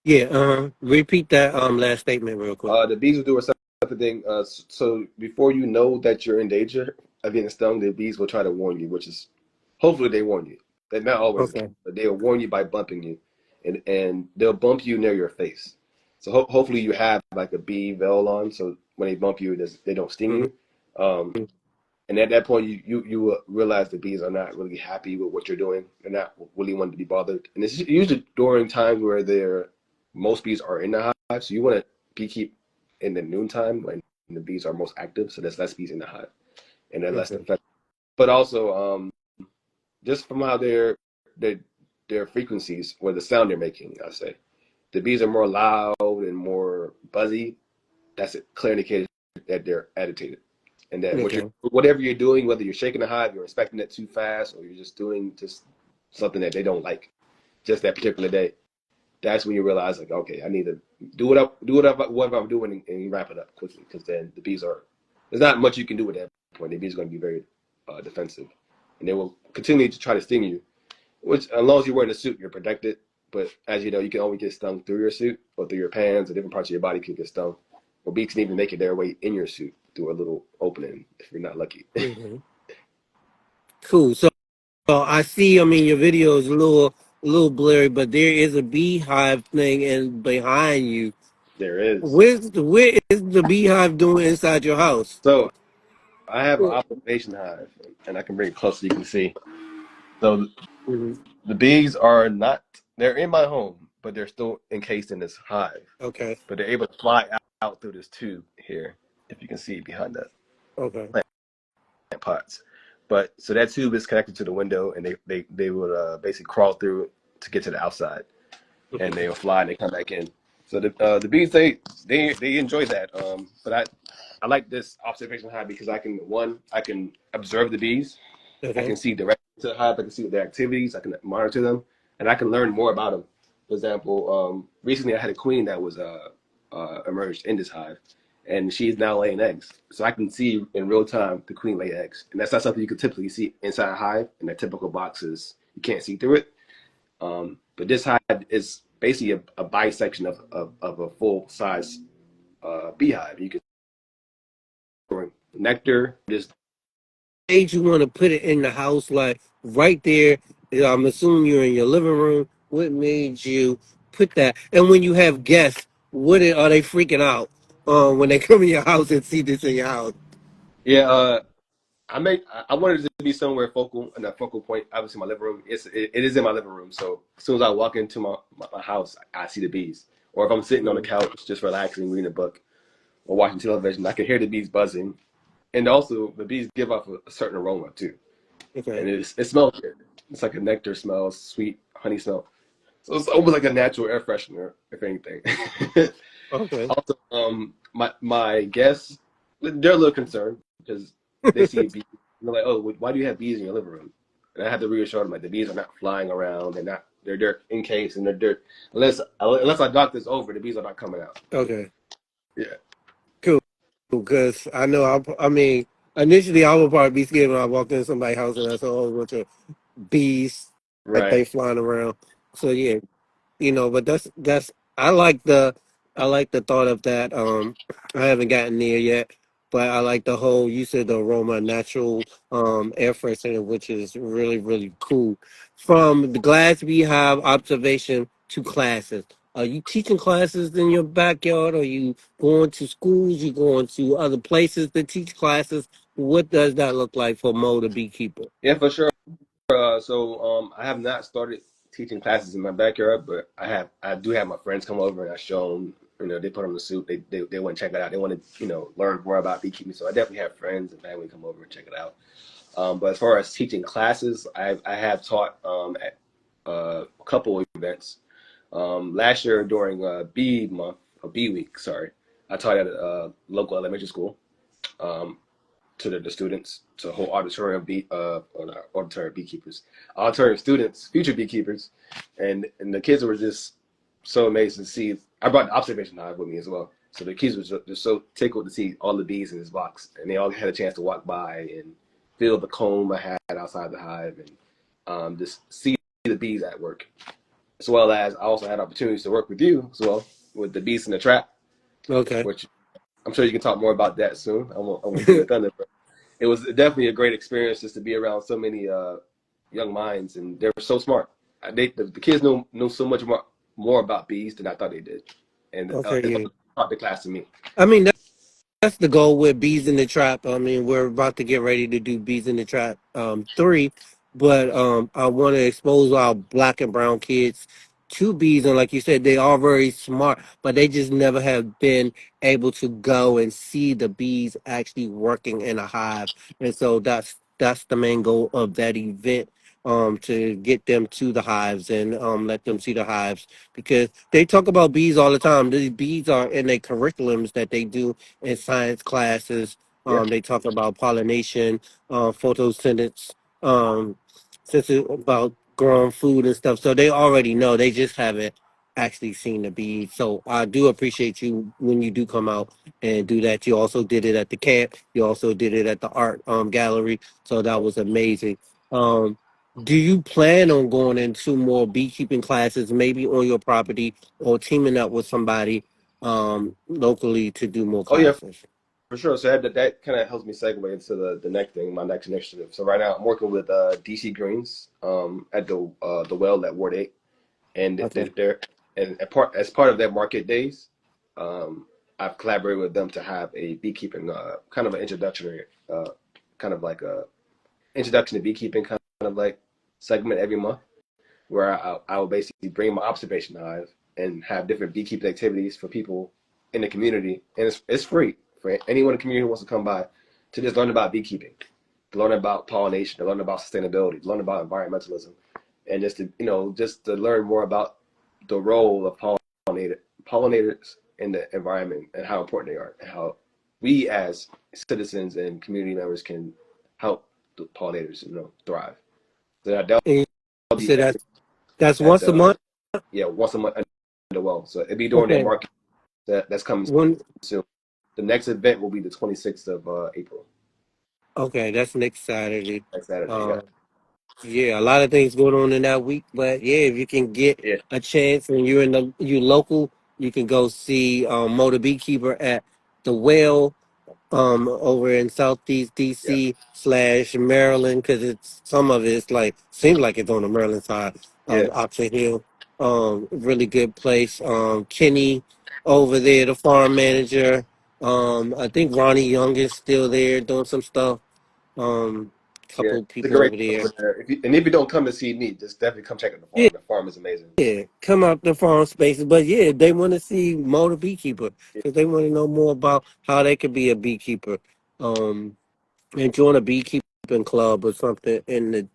Yeah. Repeat that last statement real quick. The bees will do a certain thing. So before you know that you're in danger of getting stung, the bees will try to warn you, which is hopefully they warn you. They're not always, Okay. but they'll warn you by bumping you, and they'll bump you near your face. So hopefully you have like a bee veil on, so when they bump you, they don't sting Mhm. you. Um, and at that point, you will realize the bees are not really happy with what you're doing. They're not really wanting to be bothered, and it's usually during times where most bees are in the hive. So you want to beekeep in the noontime when the bees are most active. So there's less bees in the hive, and they're less Okay. infected. But also, just from how their their frequencies or the sound they're making, I say the bees are more loud and more buzzy. That's a clear indicator that they're agitated, and that Okay. whatever you're doing, whether you're shaking the hive, you're inspecting it too fast, or you're just doing just something that they don't like, just that particular day. That's when you realize, like, okay, I need to whatever I'm doing, and wrap it up quickly, because then the bees are. There's not much you can do at that point. The bees are going to be very defensive, and they will continue to try to sting you. Which, as long as you're wearing a suit, you're protected. But as you know, you can only get stung through your suit or through your pants, or different parts of your body can get stung. Or bees can even make it their way in your suit through a little opening if you're not lucky. Hmm. Cool. So I see. I mean, your video is a little blurry, but there is a beehive thing and behind you. There is. Where is the beehive doing inside your house? So I have an observation hive, and I can bring it close so you can see. So Mhm. the bees are not, they're in my home, but they're still encased in this hive. Okay. But they're able to fly out through this tube here, if you can see behind that Okay. plant pots. But so that tube is connected to the window, and they would basically crawl through to get to the outside, and Okay. they'll fly and they come back in. So the bees they enjoy that. But I like this observation hive because I can observe the bees. I Okay. can see directly to the hive. I can see their activities. I can monitor them, and I can learn more about them. For example, recently I had a queen that was emerged in this hive, and she's now laying eggs. So I can see in real time the queen lay eggs, and that's not something you could typically see inside a hive. In the typical boxes, you can't see through it. But this hive is basically a bisection of a full size beehive. You can store nectar. Just Made you want to put it in the house, like right there? I'm assuming you're in your living room. What made you put that? And when you have guests, are they freaking out when they come in your house and see this in your house? yeah, I wanted it to be somewhere focal, and that focal point, obviously my living room. It is in my living room. So as soon as I walk into my house, I see the bees. Or if I'm sitting on the Mhm. couch just relaxing, reading a book or watching television, I can hear the bees buzzing. And also the bees give off a certain aroma too, and Okay. it smells good. It's like a nectar smell, sweet honey smell. So it's almost like a natural air freshener, if anything. Okay. Also, my guests, they're a little concerned because they see bees. And they're like, "Oh, why do you have bees in your living room?" And I have to reassure them like the bees are not flying around. They're encased in their dirt. Unless I knock this over, the bees are not coming out. Okay. Yeah. Cool. Because I know, I mean, initially I would probably be scared when I walked in somebody's house and I saw a whole bunch of bees, like Right. they flying around. So yeah, but that's I like the thought of that. I haven't gotten there yet, but I like the whole, you said, the aroma, natural air freshener, which is really really cool. From the glass beehive observation to classes, are you teaching classes in your backyard? Are you going to schools? You going to other places to teach classes? What does that look like for Mo the beekeeper? Yeah, for sure. I have not started teaching classes in my backyard, but I do have my friends come over and I show them. They put on the suit. They want to check it out. They want to learn more about beekeeping. So I definitely have friends and family come over and check it out. But as far as teaching classes, I have taught at a couple of events. Last year during Bee Month or Bee Week, sorry, I taught at a local elementary school. Um, to the students, to a whole auditorium or not auditorium beekeepers, auditorium students, future beekeepers, and the kids were just so amazed to see. I brought the observation hive with me as well, so the kids were just so tickled to see all the bees in this box, and they all had a chance to walk by and feel the comb I had outside the hive, and just see the bees at work, as well as I also had opportunities to work with you as well with the bees in the trap, Okay. which I'm sure you can talk more about that soon. I won't steal your thunder, it was definitely a great experience just to be around so many young minds, and they were so smart. The kids know so much more about bees than I thought they did, and Okay. it Yeah. taught the class to me. I mean, that's the goal with Bees in the Trap. I mean, we're about to get ready to do Bees in the Trap 3, but I want to expose our black and brown kids to bees. And like you said, they are very smart, but they just never have been able to go and see the bees actually working in a hive. And so that's the main goal of that event. To get them to the hives and let them see the hives, because they talk about bees all the time. The bees are in their curriculums that they do in science classes. Yeah, They talk about pollination, photosynthesis, about growing food and stuff. So they already know. They just haven't actually seen the bees. So I do appreciate you when you do come out and do that. You also did it at the camp. You also did it at the art gallery. So that was amazing. Um, do you plan on going into more beekeeping classes, maybe on your property, or teaming up with somebody locally to do more oh yeah, classes? for sure. So that kind of helps me segue into the next thing, my next initiative. So right now I'm working with DC Greens at the well at Ward 8, and Okay. they're and as part of their market days. I've collaborated with them to have a beekeeping kind of an introductory, kind of like a introduction to beekeeping kind of like segment every month, where I will basically bring my observation hive and have different beekeeping activities for people in the community, and it's free for anyone in the community who wants to come by to just learn about beekeeping, to learn about pollination, to learn about sustainability, to learn about environmentalism, and just to just to learn more about the role of pollinators in the environment and how important they are, and how we as citizens and community members can help the pollinators thrive. So that'll And you be said that's at once a the month. once a month under the well. So it'll be during their Okay, market that's coming one. soon. The next event will be the 26th of April, Okay, that's next Saturday. next Saturday. Yeah, Um, yeah, a lot of things going on in that week, but yeah, if you can get yeah, a chance and you local, you can go see Moe the Beekeeper at the Well over in Southeast yeah, DC slash Maryland, because it's some of it's like seems like it's on the Maryland side yeah, of Oxon Hill. Really good place. Kenny over there, the farm manager. I think Ronnie Young is still there doing some stuff. Um, yeah. Couple It's a people great over there. over there. If you don't come to see me, just definitely come check out the Yeah, farm. The farm is amazing. yeah. Come out the farm spaces, but yeah, they want to see Mo the Beekeeper Yeah. because they want to know more about how they could be a beekeeper. Um, and join a beekeeping club or something in the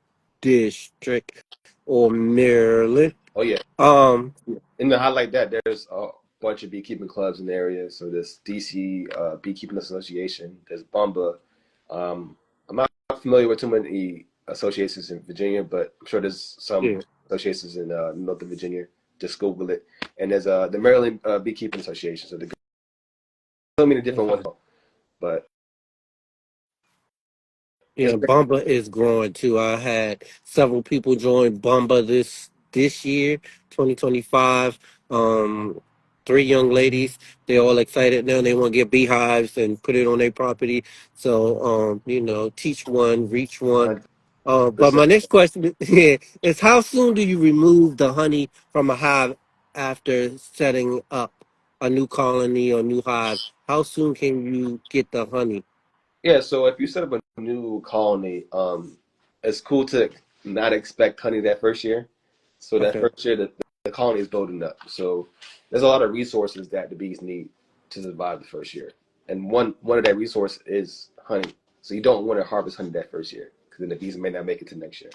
district or Maryland. Oh yeah. Um, And to highlight that, there's a bunch of beekeeping clubs in the area. So there's DC Beekeeping Association. There's Bumba. I'm not familiar with too many associations in Virginia, but I'm sure there's some yeah, associations in Northern Virginia. Just Google it. And there's the Maryland Beekeeping Association. So there's so many different ones, okay. but it's Yeah, great. Bumba is growing too. I had several people join Bumba this year, 2025. Um, three young ladies. They're all excited now. They want to get beehives and put it on their property. So, teach one, reach one. But 100%. my next question is how soon do you remove the honey from a hive after setting up a new colony or new hive? How soon can you get the honey? Yeah, so if you set up a new colony, it's cool to not expect honey that first year. So that Okay. first year, the colony is building up. So there's a lot of resources that the bees need to survive the first year, and one of that resource is honey. So you don't want to harvest honey that first year because then the bees may not make it to next year.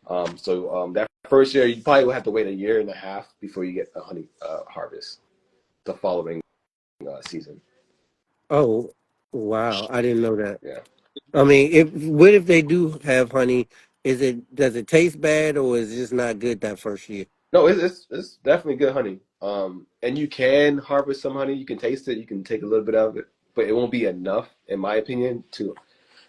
That first year, you probably will have to wait a year and a half before you get a honey harvest the following season. Oh, wow. I didn't know that. Yeah. I mean, if what if they do have honey? Does it taste bad or is it just not good that first year? No, it's definitely good honey. And you can harvest some honey. You can taste it. You can take a little bit of it, but it won't be enough, in my opinion, to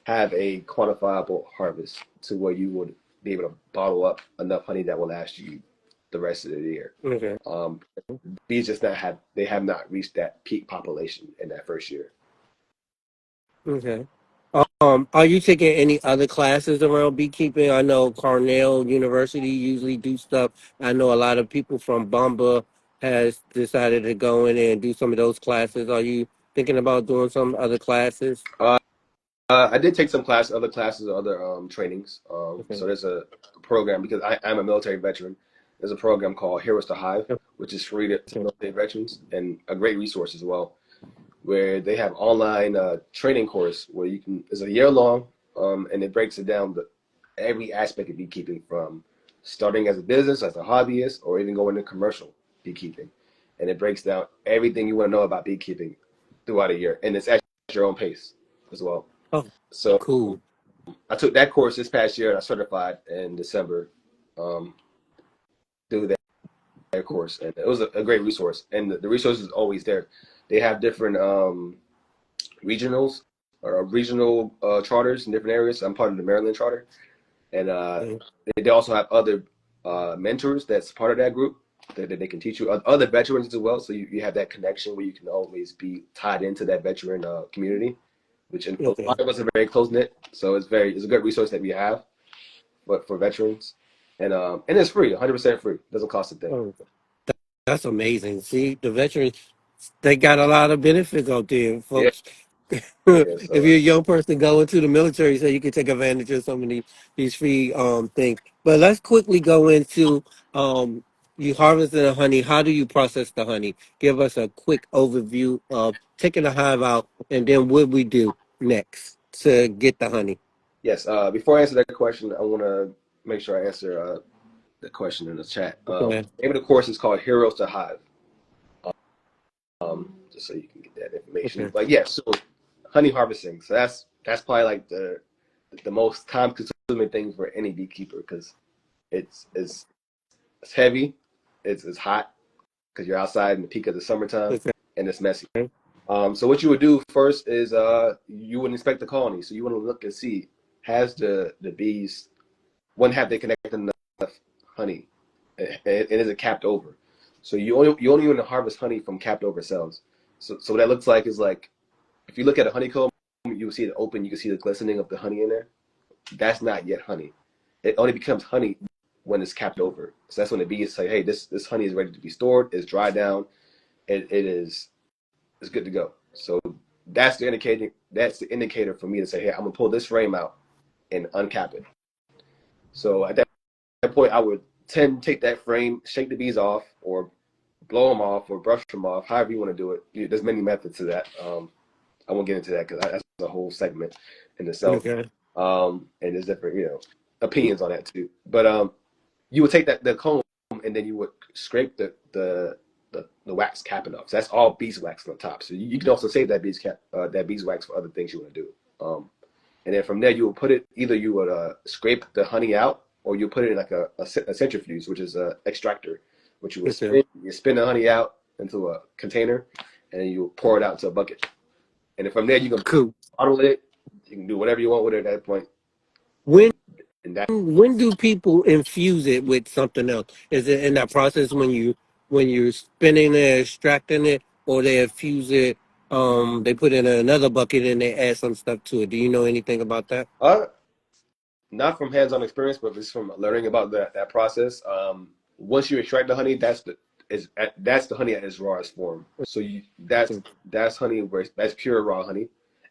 have a quantifiable harvest to where you would be able to bottle up enough honey that will last you the rest of the year. Okay. Um, bees just not have they have not reached that peak population in that first year. Okay. Are you taking any other classes around beekeeping? I know Cornell University usually do stuff. I know a lot of people from Bamba has decided to go in and do some of those classes. Are you thinking about doing some other classes? Uh, I did take some other classes, other trainings. Okay. So there's a program because I'm a military veteran. There's a program called Heroes to Hive, which is free to Okay. military veterans and a great resource as well, where they have online training course where you can. It's a year long, and it breaks it down to every aspect of beekeeping from starting as a business, as a hobbyist, or even going to commercial beekeeping, and it breaks down everything you want to know about beekeeping throughout a year, and it's at your own pace as well. Oh, So cool. I took that course this past year and I certified in December um, through that course. And it was a great resource. And the resource is always there. They have different regionals or regional charters in different areas. I'm part of the Maryland charter. And Yeah. they also have other mentors that's part of that group that they can teach you, other veterans as well. So you have that connection where you can always be tied into that veteran community, which a Okay. lot of us are very close knit. So it's a good resource that we have. But for veterans, and it's free, 100% free. Doesn't cost a thing. Oh, that's amazing. See, the veterans they got a lot of benefits out there, Yeah, folks. yeah. If So you're a young person going to the military, so you can take advantage of some of these free things. But let's quickly go into um, you harvesting the honey. How do you process the honey? Give us a quick overview of taking the hive out, and then what we do next to get the honey. yes, before I answer that question, I want to make sure I answer the question in the chat. Okay. The name of the course is called Heroes to Hive. Just so you can get that information. Okay. But yeah, so honey harvesting. So that's probably like the most time consuming thing for any beekeeper because it's it's heavy, it's hot because you're outside in the peak of the summertime, Okay. and it's messy. So what you would do first is you would inspect the colony. So you want to look and see has the bees one have they connected enough honey, and is it capped over? So you only want to harvest honey from capped over cells. So what that looks like is like if you look at a honeycomb, you will see it open. You can see the glistening of the honey in there. That's not yet honey. It only becomes honey when it's capped over. So that's when the bees say, "Hey, this honey is ready to be stored. It's dried down. It is it's good to go." So that's the indicator. That's the indicator for me to say, "Hey, I'm gonna pull this frame out and uncap it." So at that point, I would tend to take that frame, shake the bees off, or blow them off, or brush them off, however you want to do it. There's many methods to that. I won't get into that because that's a whole segment in itself. Okay. And there's different, opinions on that too. But you would take the comb and then you would scrape the wax capping off. So that's all beeswax on the top. So you can also save that beeswax for other things you want to do. And then from there you would put it either you would scrape the honey out or you put it in like a centrifuge, which is a extractor, which you would Okay. spin the honey out into a container and then you pour it out into a bucket. And then from there you can Cool. bottle it. You can do whatever you want with it at that point. When And that when do people infuse it with something else? Is it in that process when you're spinning it, extracting it, or they infuse it? They put it in another bucket and they add some stuff to it. Do you know anything about that? uh, not from hands-on experience, but just from learning about that process. Once you extract the honey, that's the honey at its rawest form. So that's honey where that's pure raw honey.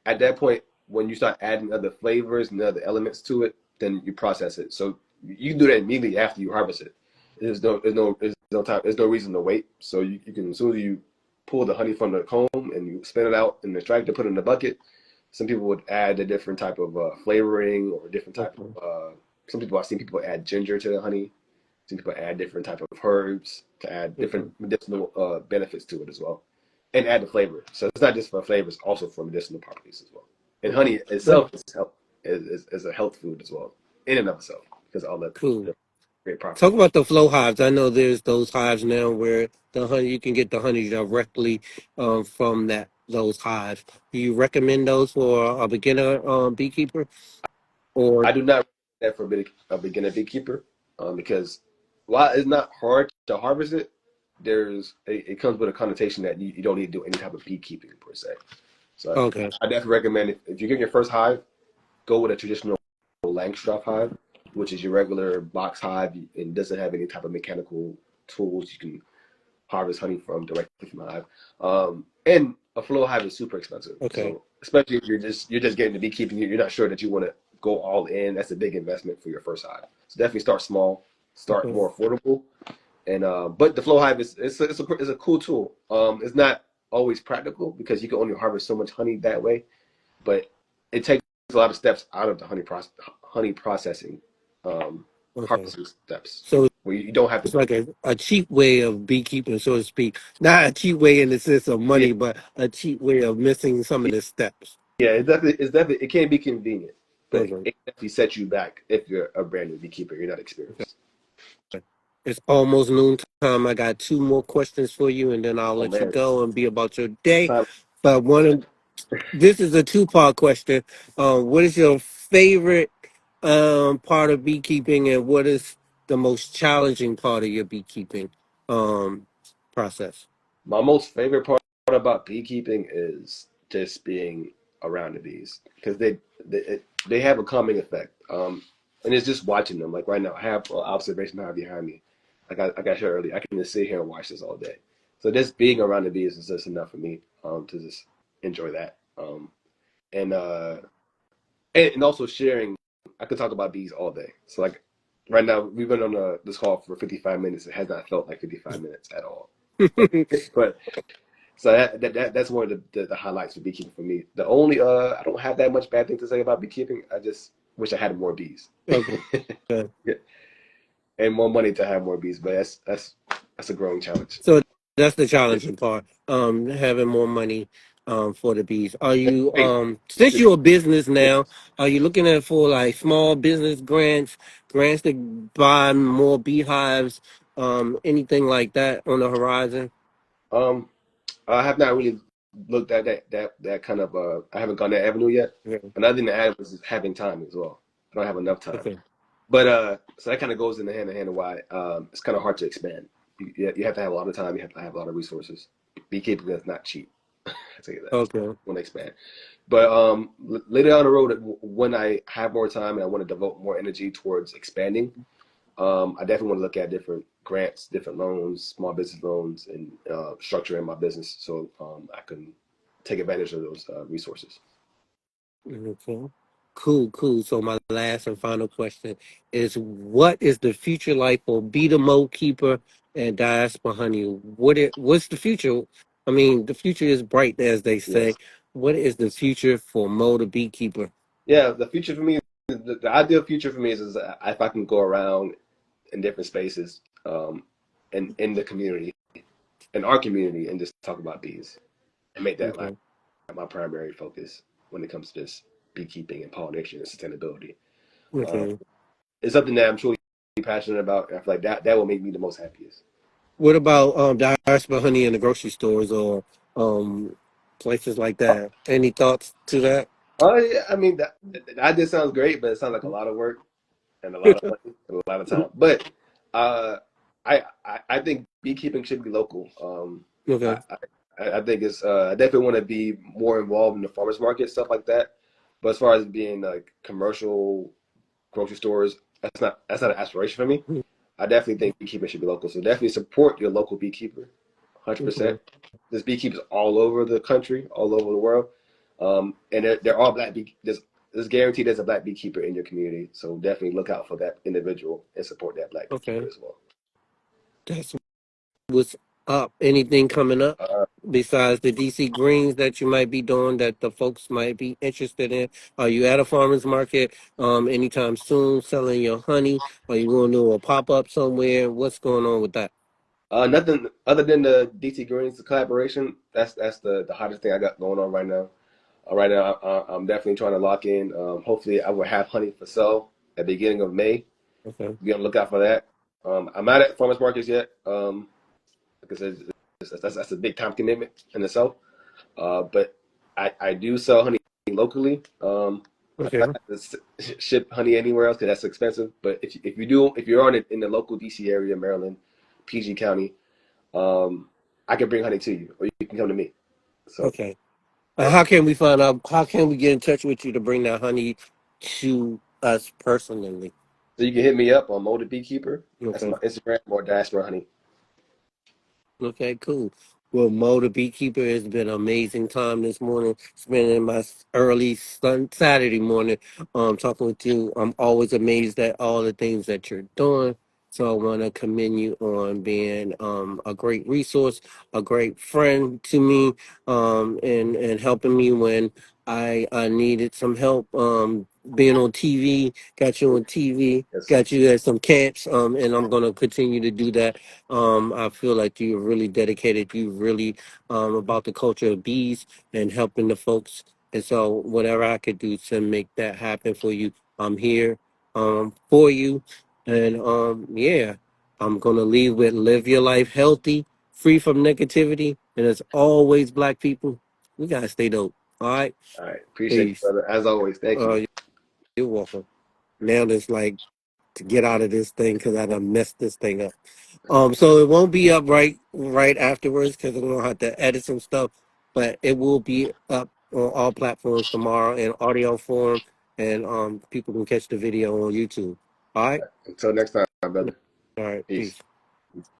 At that point, when you start adding other flavors and other elements to it, then you process it. So you can do that immediately after you harvest it. There's no reason to wait. So you can as soon as you pull the honey from the comb and you spin it out and extract it, put it in the bucket. Some people would add a different type of flavoring or a different type Okay. of. Some people I've seen people add ginger to the honey. Some people add different type of herbs to add different Okay. medicinal benefits to it as well, and add the flavor. So it's not just for flavor; it's also for medicinal properties as well. And Okay. honey But itself is a health food as well, in and of itself, because of all cool. the great Talk properties. about the flow hives. I know there's those hives now where the honey you can get the honey directly from those hives. Do you recommend those for a beginner beekeeper? Or I do not recommend that for a beginner beekeeper because while it's not hard to harvest it, it comes with a connotation that you don't need to do any type of beekeeping per se. So okay. I definitely recommend if you're getting your first hive, go with a traditional Langstroth hive, which is your regular box hive and doesn't have any type of mechanical tools you can harvest honey from directly from the hive. And a flow hive is super expensive. Okay. So especially if you're just getting to beekeeping, you're not sure that you want to go all in. That's a big investment for your first hive. So definitely start small, start Okay. more affordable. And but the flow hive is a cool tool. It's not always practical because you can only harvest so much honey that way, but it takes a lot of steps out of the honey processing, Okay. harvesting steps So where you don't have to. it's like a cheap way of beekeeping, so to speak. Not a cheap way in the sense of Yeah, money, but a cheap way of missing some of the steps. yeah, it can be convenient, but Okay. it definitely sets you back if you're a brand new beekeeper. You're not experienced. It's almost noon time. I got two more questions for you, and then I'll Oh let you man, go and be about your day. time. But this is a two-part question. What is your favorite part of beekeeping, and what is the most challenging part of your beekeeping um, process? My most favorite part about beekeeping is just being around the bees because they have a calming effect. And it's just watching them. Like right now, I have an observation hive behind me. Like I got here early. I can just sit here and watch this all day. So just being around the bees is just enough for me to just enjoy that. And and also sharing. I could talk about bees all day. So like right now we've been on this call for 55 minutes. It has not felt like 55 minutes at all. But so that's one of the highlights of beekeeping for me. The only I don't have that much bad thing to say about beekeeping. I just wish I had more bees. Okay. Yeah. And more money to have more bees, but that's a growing challenge. So that's the challenging part. Having more money for the bees. Are you Great. since you're a business now, are you looking at for like small business grants to buy more beehives, anything like that on the horizon? Um, I have not really looked at that kind of I haven't gone that avenue yet. Okay. Another thing to add was having time as well. I don't have enough time. Okay. But so that kind of goes in the hand in hand of why it's kind of hard to expand. You have to have a lot of time. You have to have a lot of resources. Beekeeping is not cheap. I tell you that. Okay. When to expand, but later down the road, when I have more time and I want to devote more energy towards expanding, I definitely want to look at different grants, different loans, small business loans, and structuring my business so I can take advantage of those resources. Okay. Cool, cool. So my last and final question is, what is the future like for Be the Mo Keeper and Diaspora Honey? What's the future? I mean, the future is bright, as they say. Yes. What is the future for Mo the Beekeeper? Yeah, the future for me, the ideal future for me is if I can go around in different spaces and in the community, in our community, and just talk about bees and make that like Okay. my primary focus when it comes to just beekeeping and pollination and sustainability. Um, Okay. it's something that I'm truly passionate about. And I feel like that will make me the most happiest. What about Diaspora Honey in the grocery stores or um places like that? Any thoughts to that? Oh yeah, I mean that idea sounds great, but it sounds like a lot of work and a lot of money and a lot of time. But uh, I think beekeeping should be local. I, Okay. I think it's I definitely want to be more involved in the farmers market stuff like that. But as far as being like commercial grocery stores, that's not an aspiration for me. I definitely think beekeeping should be local. So definitely support your local beekeeper, 100%. Okay. There's beekeepers all over the country, all over the world, and they're all black. There's guaranteed there's a black beekeeper in your community. So definitely look out for that individual and support that black beekeeper Okay. as well. That's what's up. Anything coming up Uh, besides the DC greens that you might be doing that the folks might be interested in? Are you at a farmer's market anytime soon selling your honey? Are you going to do a pop up somewhere? What's going on with that? Nothing other than the DT Greens collaboration. That's the hottest thing I got going on right now. Right now, I'm definitely trying to lock in. Hopefully, I will have honey for sale at the beginning of May. Okay. Be on the lookout for that. I'm not at farmers markets yet. Like I said, that's a big time commitment in itself. But I do sell honey locally. I try Okay. not to ship honey anywhere else because that's expensive. But if you're on it in the local DC area, Maryland, PG County, um, I can bring honey to you, or you can come to me. So Okay. yeah, How can we find out? How can we get in touch with you to bring that honey to us personally? so you can hit me up on Moe the Beekeeper. That's Okay. my Instagram or Diaspora Honey. Okay, cool. Well, Mo the Beekeeper, has been an amazing time this morning, spending my early Saturday morning talking with you. I'm always amazed at all the things that you're doing. So I want to commend you on being a great resource, a great friend to me, and helping me when I needed some help being on TV, got you on TV, Yes, got you at some camps, and I'm going to continue to do that. I feel like you're really dedicated. You really about the culture of bees and helping the folks. And so whatever I could do to make that happen for you, I'm here for you. And yeah, I'm gonna leave with live your life healthy, free from negativity, and as always, black people, we gotta stay dope. All right, all right. Appreciate you, peace. brother. As always, thank you. You're welcome. Now it's like to get out of this thing because I done messed this thing up. So it won't be up right afterwards because I'm gonna have to edit some stuff, but it will be up on all platforms tomorrow in audio form, and people can catch the video on YouTube. All right, Until next time, all brother. right, Peace. peace.